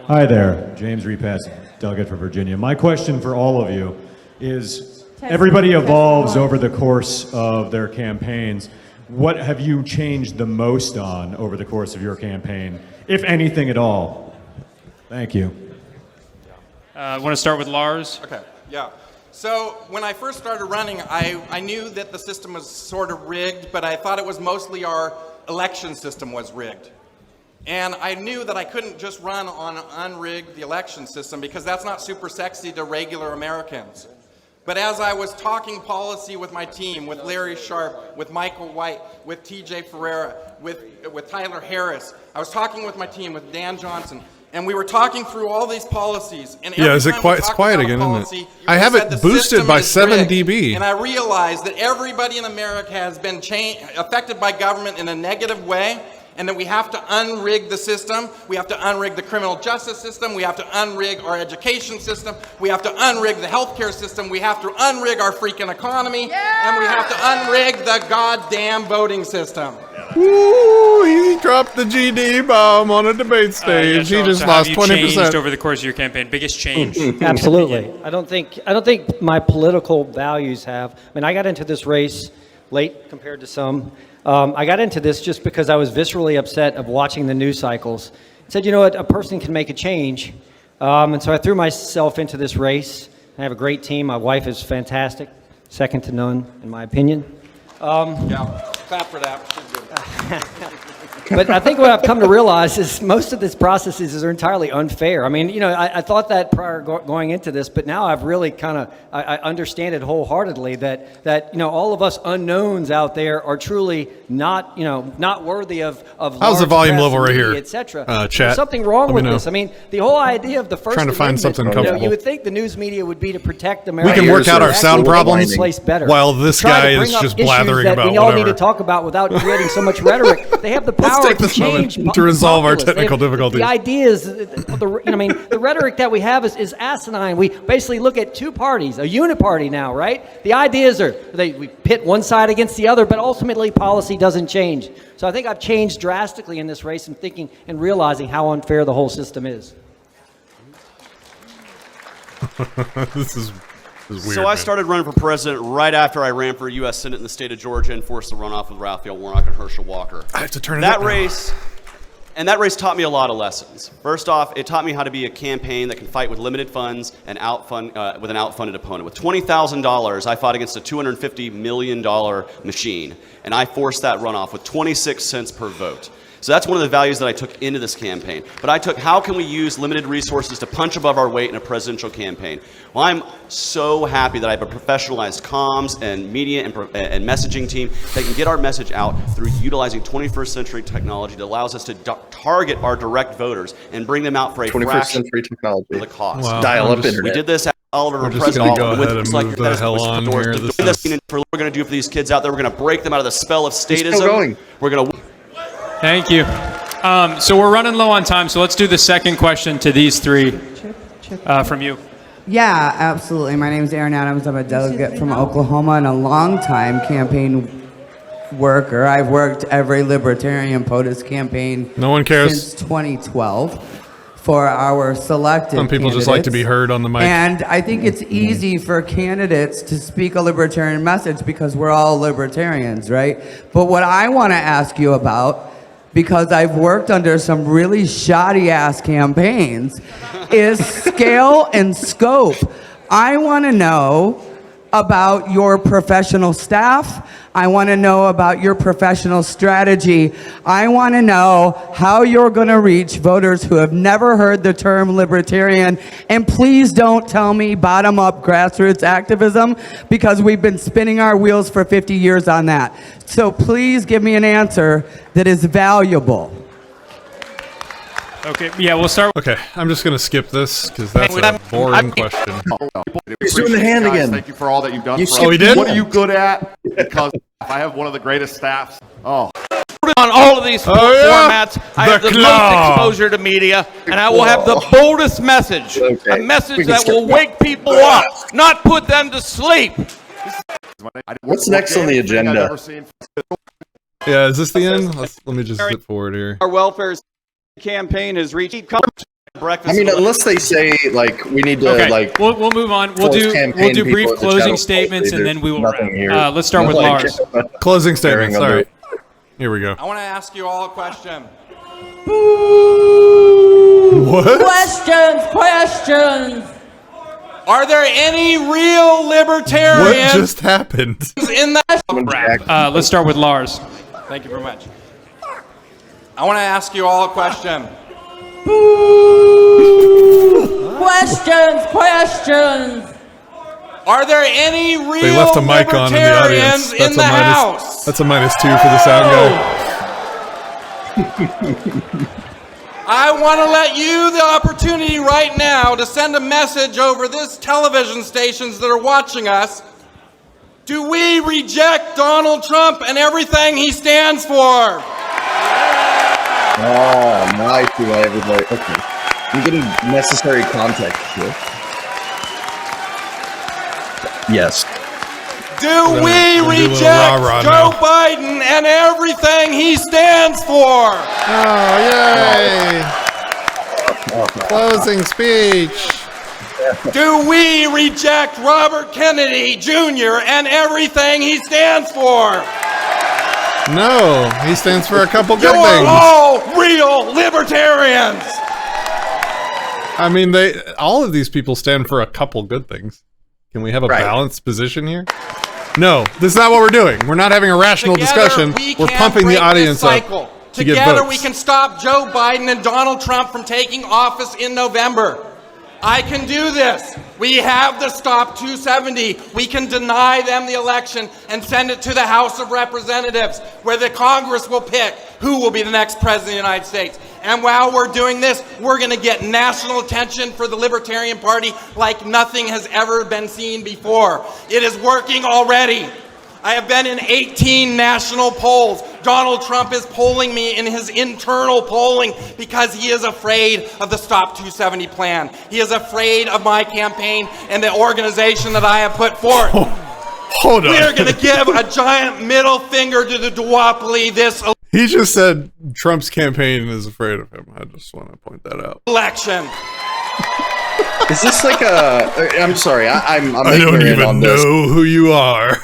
Hi there. James Repass, delegate for Virginia. My question for all of you is, everybody evolves over the course of their campaigns. What have you changed the most on over the course of your campaign, if anything at all? Thank you. I want to start with Lars. Okay, yeah. So when I first started running, I knew that the system was sort of rigged, but I thought it was mostly our election system was rigged. And I knew that I couldn't just run on unrigged the election system because that's not super sexy to regular Americans. But as I was talking policy with my team, with Larry Sharp, with Michael White, with TJ Ferreira, with Tyler Harris, I was talking with my team, with Dan Johnson, and we were talking through all these policies. And Is it quiet? It's quiet again, isn't it? I have it boosted by 7 dB. And I realized that everybody in America has been affected by government in a negative way, and that we have to unrig the system. We have to unrig the criminal justice system. We have to unrig our education system. We have to unrig the healthcare system. We have to unrig our freaking economy. And we have to unrig the goddamn voting system. Ooh, he dropped the GD bomb on a debate stage. He just lost 20%. Changed over the course of your campaign? Biggest change? Absolutely. I don't think my political values have. I mean, I got into this race late compared to some. I got into this just because I was viscerally upset of watching the news cycles. I said, you know what, a person can make a change. And so I threw myself into this race. I have a great team. My wife is fantastic, second to none, in my opinion. Yeah, clap for that. She's good. But I think what I've come to realize is most of these processes are entirely unfair. I mean, you know, I thought that prior going into this, but now I've really I understand it wholeheartedly that you know, all of us unknowns out there are truly not worthy of how's the volume level right here, etc. Chat. There's something wrong with this. I mean, the whole idea of the First Trying to find Amendment, something comfortable. you would think the news media would be to protect America. We can work out our sound problems better. while this guy is just blathering that about we all whatever. need to talk about without creating so much rhetoric. They have the power Let's take to this change moment to resolve our technical the difficulties. idea is, the rhetoric that we have is asinine. We basically look at two parties, a uniparty now, right? The ideas we pit one side against the other, but ultimately policy doesn't change. So I think I've changed drastically in this race and thinking and realizing how unfair the whole system is. This is weird. So I started running for president right after I ran for U.S. Senate in the state of Georgia and forced the runoff with Raphael Warnock and Herschel Walker. I have to turn it that up race. And that race taught me a lot of lessons. First off, it taught me how to be a campaign that can fight with limited funds and with an outfunded opponent. With $20,000, I fought against a $250 million machine, and I forced that runoff with 26 cents per vote. So that's one of the values that I took into this campaign. But I took, how can we use limited resources to punch above our weight in a presidential campaign? Well, I'm so happy that I have a professionalized comms and media and messaging team that can get our message out through utilizing 21st century technology that allows us to target our direct voters and bring them out for a 21st fraction century technology. of the cost. Wow. Dial-up internet. We did this Oliver We're just president. gonna go ahead and like move the hell on here. This is... For what we're going to do for these kids out there, we're going to break them out of the spell of statism. Still going. We're going to. Thank you. So we're running low on time, so let's do the second question to these three from you. Yeah, absolutely. My name is Aaron Adams. I'm a delegate from Oklahoma and a longtime campaign worker. I've worked every Libertarian POTUS campaign no one cares. Since 2012 for our selected Some people just like to be heard on the mic. And I think it's easy for candidates to speak a libertarian message because we're all libertarians, right? But what I want to ask you about, because I've worked under some really shoddy ass campaigns, is scale and scope. I want to know about your professional staff. I want to know about your professional strategy. I want to know how you're going to reach voters who have never heard the term libertarian. And please don't tell me bottom-up grassroots activism, because we've been spinning our wheels for 50 years on that. So please give me an answer that is valuable. Okay, yeah, we'll start. Okay, I'm just going to skip this because that's a boring question. He's doing the hand again. Thank you for all that you've done. Oh, he did? What are you good at? Because I have one of the greatest staffs. Oh. On all of these formats, I have the most exposure to media, and I will have the boldest message. A message that will wake people up, not put them to sleep. What's next on the agenda? Yeah, is this the end? Let me just zip forward here. Our welfare campaign has reached. I mean, unless they say like we need to like. We'll move on. We'll do brief closing statements and then we will wrap. Let's start with Lars. Closing statements. All right. Here we go. I want to ask you all a question. What? Questions. Are there any real libertarians? What just happened? In the let's start with Lars. Thank you very much. I want to ask you all a question. Questions. Are there any real They left a mic on in the audience. libertarians in the house? That's a -2 for the sound guy. I want to let you the opportunity right now to send a message over this television stations that are watching us. Do we reject Donald Trump and everything he stands for? Oh, nice, everybody. Okay. I'm getting necessary context here. Yes. Do we reject Joe Biden and everything he stands for? Oh, yay! Closing speech. Do we reject Robert Kennedy Jr. and everything he stands for? No, he stands for a couple good You're things. all real libertarians. I mean, all of these people stand for a couple good things. Can we have a balanced position here? No, this is not what we're doing. We're not having a rational discussion. We're pumping the audience up to get Together votes. we can stop Joe Biden and Donald Trump from taking office in November. I can do this. We have the Stop 270. We can deny them the election and send it to the House of Representatives, where the Congress will pick who will be the next president of the United States. And while we're doing this, we're going to get national attention for the Libertarian Party like nothing has ever been seen before. It is working already. I have been in 18 national polls. Donald Trump is polling me in his internal polling because he is afraid of the Stop 270 plan. He is afraid of my campaign and the organization that I have put forth. Hold on. We are going to give a giant middle finger to the duopoly this He just said Trump's campaign is afraid of him. I just want to point that out. election. Is this like a? I'm sorry, I'm I don't ignorant on even this. know who you are.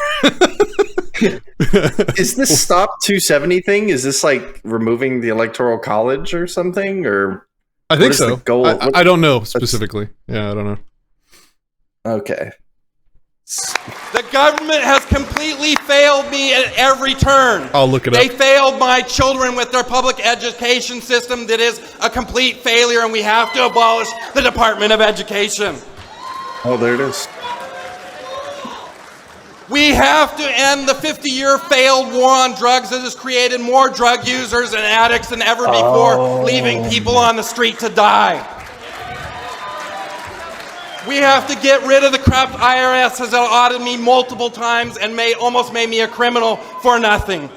Is this Stop 270 thing? Is this like removing the Electoral College or something? Or I think what is so. the goal? I don't know specifically. Yeah, I don't know. Okay. The government has completely failed me at every turn. I'll look it They up. failed my children with their public education system that is a complete failure, and we have to abolish the Department of Education. Oh, there it is. We have to end the 50-year failed war on drugs that has created more drug users and addicts than ever before, leaving people on the street to die. We have to get rid of the crap. IRS has audited me multiple times and almost made me a criminal for nothing.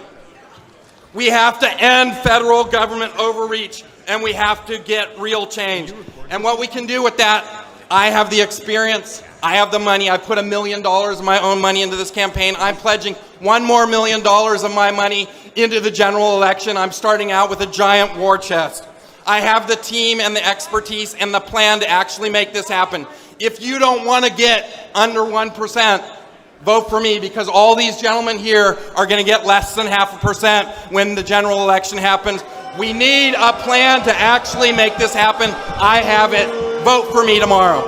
We have to end federal government overreach, and we have to get real change. And what we can do with that, I have the experience, I have the money. I put $1 million of my own money into this campaign. I'm pledging $1 more million of my money into the general election. I'm starting out with a giant war chest. I have the team and the expertise and the plan to actually make this happen. If you don't want to get under 1%, vote for me, because all these gentlemen here are going to get less than 0.5% when the general election happens. We need a plan to actually make this happen. I have it. Vote for me tomorrow.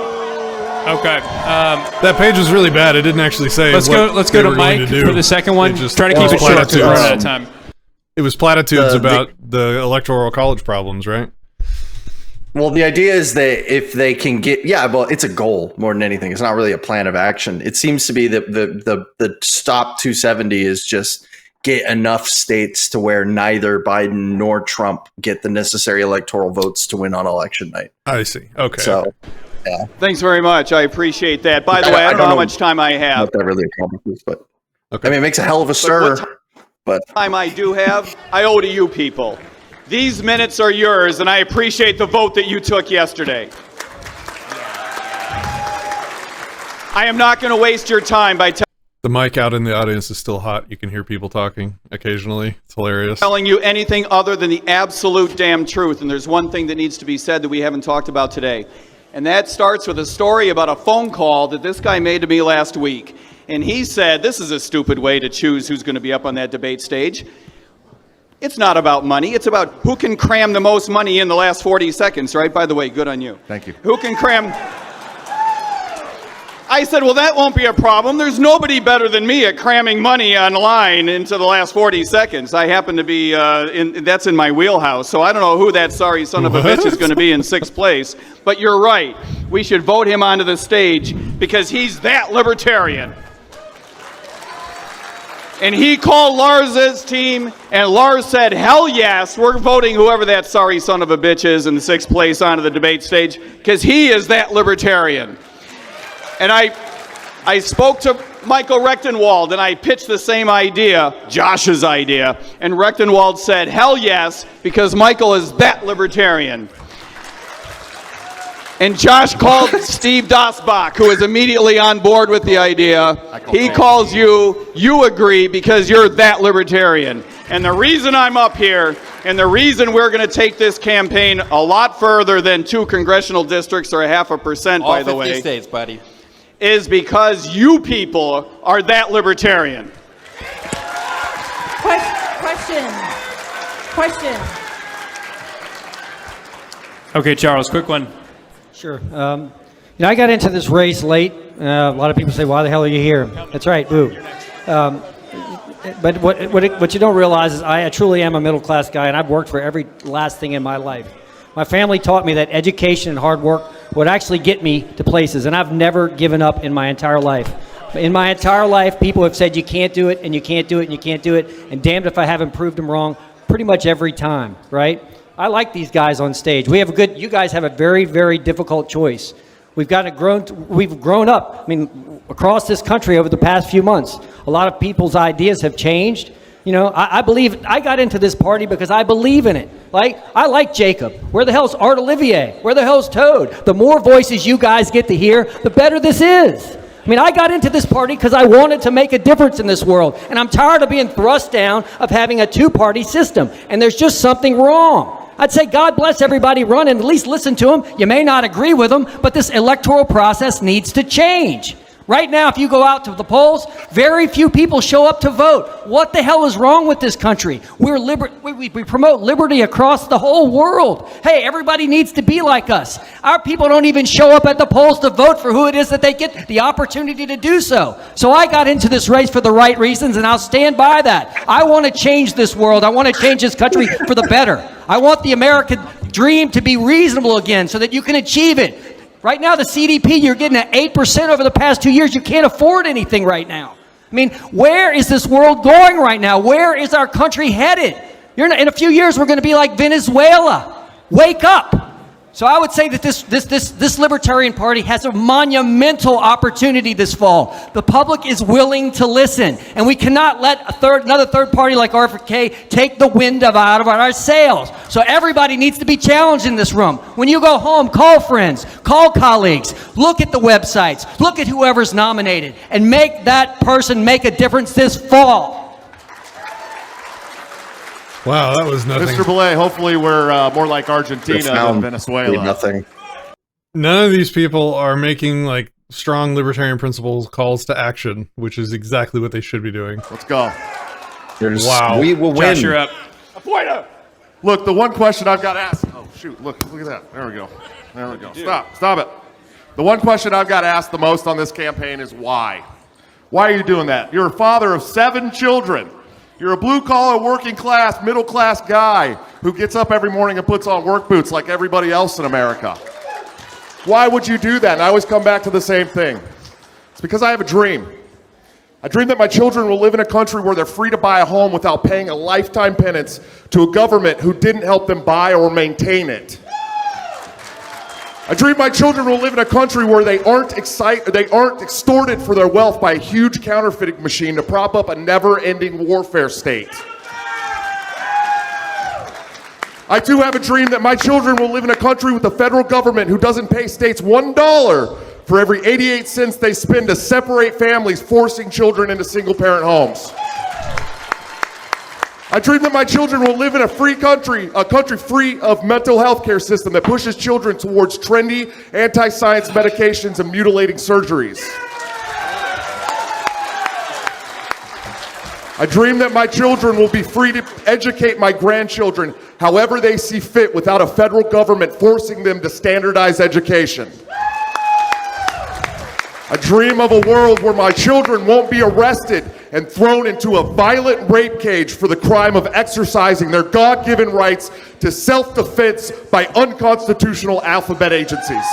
Okay. That page was really bad. It didn't actually say. Let's go to Mike for the second one. Just try to keep it short because we're running out of time. It was platitudes about the electoral college problems, right? Well, the idea is that if they can get, well, it's a goal more than anything. It's not really a plan of action. It seems to be that the stop 270 is just get enough states to where neither Biden nor Trump get the necessary electoral votes to win on election night. I see. Okay. So, yeah. Thanks very much. I appreciate that. By the way, I don't know how much time I have. What that really accomplishes, but okay. I mean, it makes a hell of a stir. But time I do have, I owe to you people. These minutes are yours, and I appreciate the vote that you took yesterday. I am not going to waste your time by the mic out in the audience is still hot. You can hear people talking occasionally. It's hilarious. Telling you anything other than the absolute damn truth. And there's one thing that needs to be said that we haven't talked about today. And that starts with a story about a phone call that this guy made to me last week. And he said, this is a stupid way to choose who's going to be up on that debate stage. It's not about money. It's about who can cram the most money in the last 40 seconds, right? By the way, good on you. Thank you. Who can cram... I said, well, that won't be a problem. There's nobody better than me at cramming money online into the last 40 seconds. I happen to be, that's in my wheelhouse, so I don't know who that sorry son of a bitch is going to be in 6th place. But you're right. We should vote him onto the stage because he's that libertarian. And he called Lars's team, and Lars said, hell yes, we're voting whoever that sorry son of a bitch is in the 6th place onto the debate stage because he is that libertarian. And I spoke to Michael Rectenwald, and I pitched the same idea, Josh's idea, and Rectenwald said, hell yes, because Michael is that libertarian. And Josh called Steve Dasbach, who is immediately on board with the idea. He calls you, you agree because you're that libertarian. And the reason I'm up here, and the reason we're going to take this campaign a lot further than 2 congressional districts or 0.5%, by the way. All 50 states, buddy. Is because you people are that libertarian. Question. Okay, Charles, quick one. Sure. I got into this race late. A lot of people say, why the hell are you here? That's right, boo. But what you don't realize is I truly am a middle-class guy, and I've worked for every last thing in my life. My family taught me that education and hard work would actually get me to places, and I've never given up in my entire life. In my entire life, people have said you can't do it, and you can't do it, and you can't do it, and damned if I haven't proved them wrong pretty much every time, right? I like these guys on stage. You guys have a very, very difficult choice. We've grown up, across this country over the past few months. A lot of people's ideas have changed. I believe, I got into this party because I believe in it. I like Jacob. Where the hell's Art Olivier? Where the hell's Toad? The more voices you guys get to hear, the better this is. I got into this party because I wanted to make a difference in this world. And I'm tired of being thrust down of having a 2-party system. And there's just something wrong. I'd say God bless everybody running. At least listen to them. You may not agree with them, but this electoral process needs to change. Right now, if you go out to the polls, very few people show up to vote. What the hell is wrong with this country? We promote liberty across the whole world. Hey, everybody needs to be like us. Our people don't even show up at the polls to vote for who it is that they get the opportunity to do so. So I got into this race for the right reasons, and I'll stand by that. I want to change this world. I want to change this country for the better. I want the American dream to be reasonable again so that you can achieve it. Right now, the CDP, you're getting at 8% over the past 2 years. You can't afford anything right now. Where is this world going right now? Where is our country headed? In a few years, we're going to be like Venezuela. Wake up. So I would say that this Libertarian Party has a monumental opportunity this fall. The public is willing to listen, and we cannot let another third party like RFK take the wind out of our sails. So everybody needs to be challenged in this room. When you go home, call friends, call colleagues, look at the websites, look at whoever's nominated, and make that person make a difference this fall. Wow, that was nothing. Mr. Belay, hopefully we're more like Argentina than Venezuela. Nothing. None of these people are making like strong libertarian principles calls to action, which is exactly what they should be doing. Let's go. Wow. We will win. Josh, you're up. Look, the one question I've got asked. Oh shoot! Look at that. There we go. There we go. Stop it. The one question I've got asked the most on this campaign is why. Why are you doing that? You're a father of 7 children. You're a blue-collar, working-class, middle-class guy who gets up every morning and puts on work boots like everybody else in America. Why would you do that? And I always come back to the same thing. It's because I have a dream. I dream that my children will live in a country where they're free to buy a home without paying a lifetime penance to a government who didn't help them buy or maintain it. I dream my children will live in a country where they aren't extorted for their wealth by a huge counterfeiting machine to prop up a never-ending warfare state. I too have a dream that my children will live in a country with a federal government who doesn't pay states $1 for every 88 cents they spend to separate families, forcing children into single-parent homes. I dream that my children will live in a free country, a country free of mental health care system that pushes children towards trendy anti-science medications and mutilating surgeries. I dream that my children will be free to educate my grandchildren however they see fit without a federal government forcing them to standardize education. I dream of a world where my children won't be arrested and thrown into a violent rape cage for the crime of exercising their God-given rights to self-defense by unconstitutional alphabet agencies.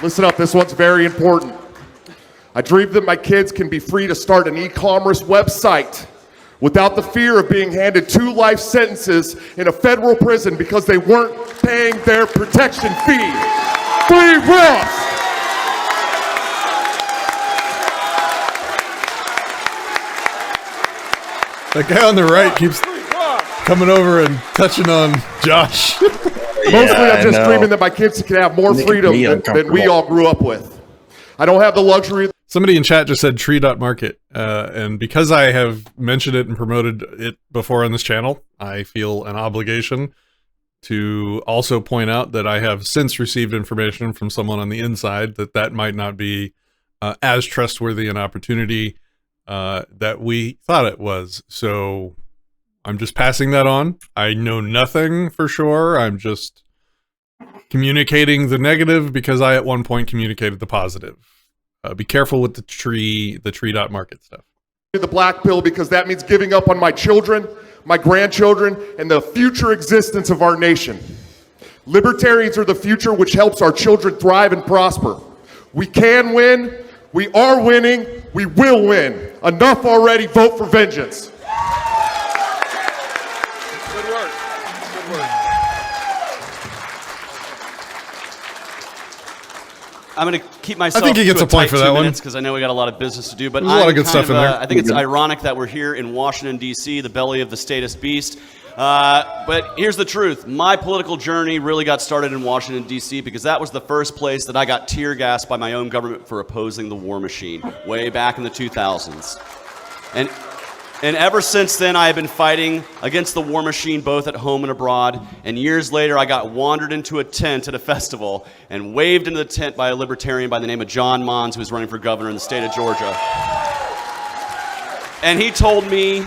Listen up, this one's very important. I dream that my kids can be free to start an e-commerce website without the fear of being handed 2 life sentences in a federal prison because they weren't paying their protection fee. Free Ross! That guy on the right keeps coming over and touching on Josh. Mostly I'm just dreaming that my kids can have more freedom than we all grew up with. I don't have the luxury. Somebody in chat just said tree.market, and because I have mentioned it and promoted it before on this channel, I feel an obligation to also point out that I have since received information from someone on the inside that might not be as trustworthy an opportunity that we thought it was. So I'm just passing that on. I know nothing for sure. I'm just communicating the negative because I at one point communicated the positive. Be careful with the tree.market stuff. The black pill because that means giving up on my children, my grandchildren, and the future existence of our nation. Libertarians are the future which helps our children thrive and prosper. We can win, we are winning, we will win. Enough already, vote for vengeance. Good work. Good work. I'm going to keep myself. I think he gets to a point for that one because I know we got a lot of business to do. But there's a lot of good stuff in there. I think it's ironic that we're here in Washington D.C., the belly of the statist beast. But here's the truth: my political journey really got started in Washington D.C. because that was the first place that I got tear gassed by my own government for opposing the war machine way back in the 2000s. And ever since then, I have been fighting against the war machine, both at home and abroad. And years later, I got wandered into a tent at a festival and waved into the tent by a libertarian by the name of John Mons, who was running for governor in the state of Georgia. And he told me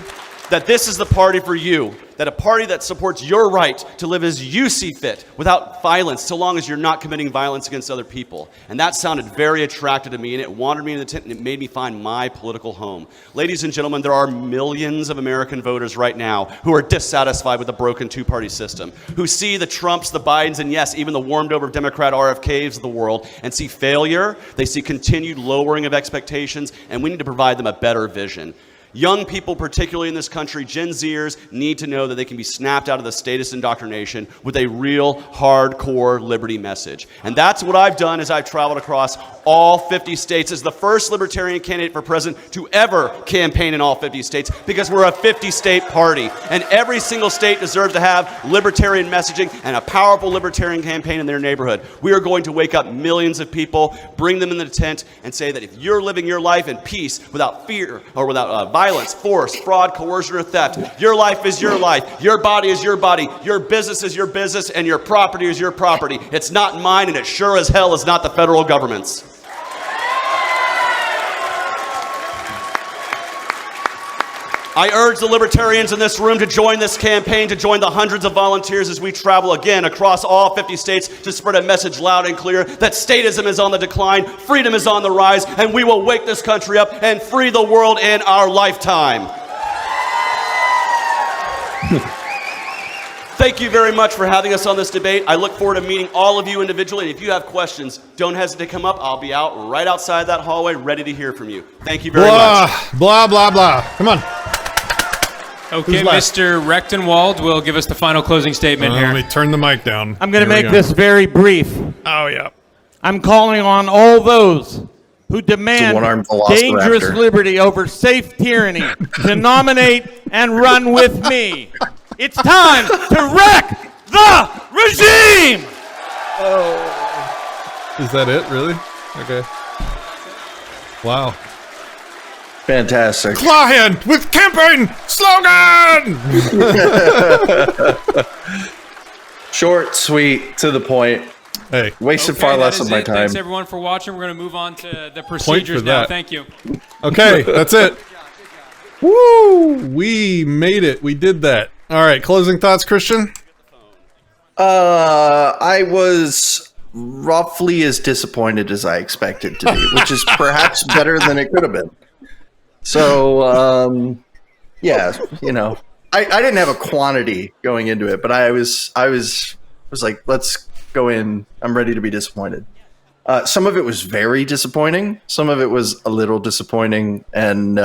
that this is the party for you, that a party that supports your right to live as you see fit without violence, so long as you're not committing violence against other people. And that sounded very attractive to me, and it wandered me into the tent, and it made me find my political home. Ladies and gentlemen, there are millions of American voters right now who are dissatisfied with the broken two-party system, who see the Trumps, the Bidens, and yes, even the warmed-over Democrat RFKs of the world, and see failure. They see continued lowering of expectations, and we need to provide them a better vision. Young people, particularly in this country, Gen Zers, need to know that they can be snapped out of the statist indoctrination with a real, hardcore liberty message. And that's what I've done as I've traveled across all 50 states as the first libertarian candidate for president to ever campaign in all 50 states, because we're a 50-state party. And every single state deserves to have libertarian messaging and a powerful libertarian campaign in their neighborhood. We are going to wake up millions of people, bring them in the tent, and say that if you're living your life in peace, without fear or without violence, force, fraud, coercion, or theft, your life is your life, your body is your body, your business is your business, and your property is your property. It's not mine, and it sure as hell is not the federal government's. I urge the libertarians in this room to join this campaign, to join the hundreds of volunteers as we travel again across all 50 states to spread a message loud and clear that statism is on the decline, freedom is on the rise, and we will wake this country up and free the world in our lifetime. Thank you very much for having us on this debate. I look forward to meeting all of you individually. And if you have questions, don't hesitate to come up. I'll be out right outside that hallway ready to hear from you. Thank you very much. Blah, blah, blah. Come on. Okay, Mr. Rectenwald will give us the final closing statement here. Let me turn the mic down. I'm going to make this very brief. Oh, yeah. I'm calling on all those who demand dangerous liberty over safe tyranny to nominate and run with me. It's time to wreck the regime! Oh. Is that it, really? Okay. Wow. Fantastic. Client with campaign slogan! Short, sweet, to the point. Hey. Wasted far less of my time. Thanks, everyone, for watching. We're going to move on to the procedures now. Thank you. Okay, that's it. Woo! We made it. We did that. All right, closing thoughts, Christian? I was roughly as disappointed as I expected to be, which is perhaps better than it could have been. So, yeah, you know, I didn't have a quantity going into it, but I was like, let's go in. I'm ready to be disappointed. Some of it was very disappointing. Some of it was a little disappointing. And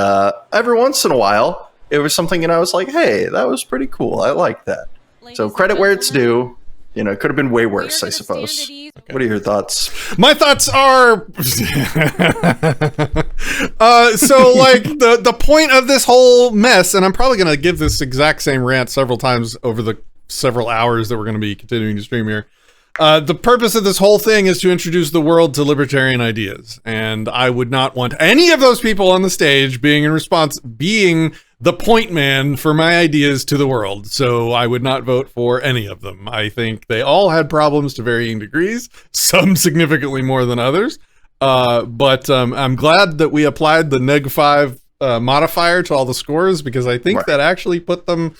every once in a while, it was something that I was like, hey, that was pretty cool. I like that. So credit where it's due. You know, it could have been way worse, I suppose. Okay. What are your thoughts? My thoughts are so like the point of this whole mess, and I'm probably going to give this exact same rant several times over the several hours that we're going to be continuing to stream here. The purpose of this whole thing is to introduce the world to libertarian ideas, and I would not want any of those people on the stage being the point man for my ideas to the world. So I would not vote for any of them. I think they all had problems to varying degrees, some significantly more than others. But I'm glad that we applied the -5 modifier to all the scores, because I think that actually put them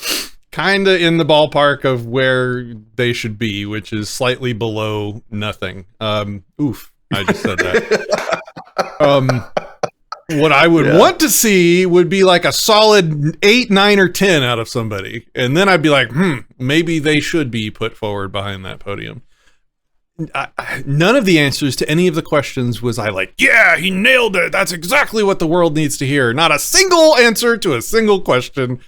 kind of in the ballpark of where they should be, which is slightly below nothing. Oof, I just said that. What I would want to see would be like a solid 8, 9, or 10 out of somebody. And then I'd be like, maybe they should be put forward behind that podium. None of the answers to any of the questions was I like, yeah, he nailed it. That's exactly what the world needs to hear. Not a single answer to a single question.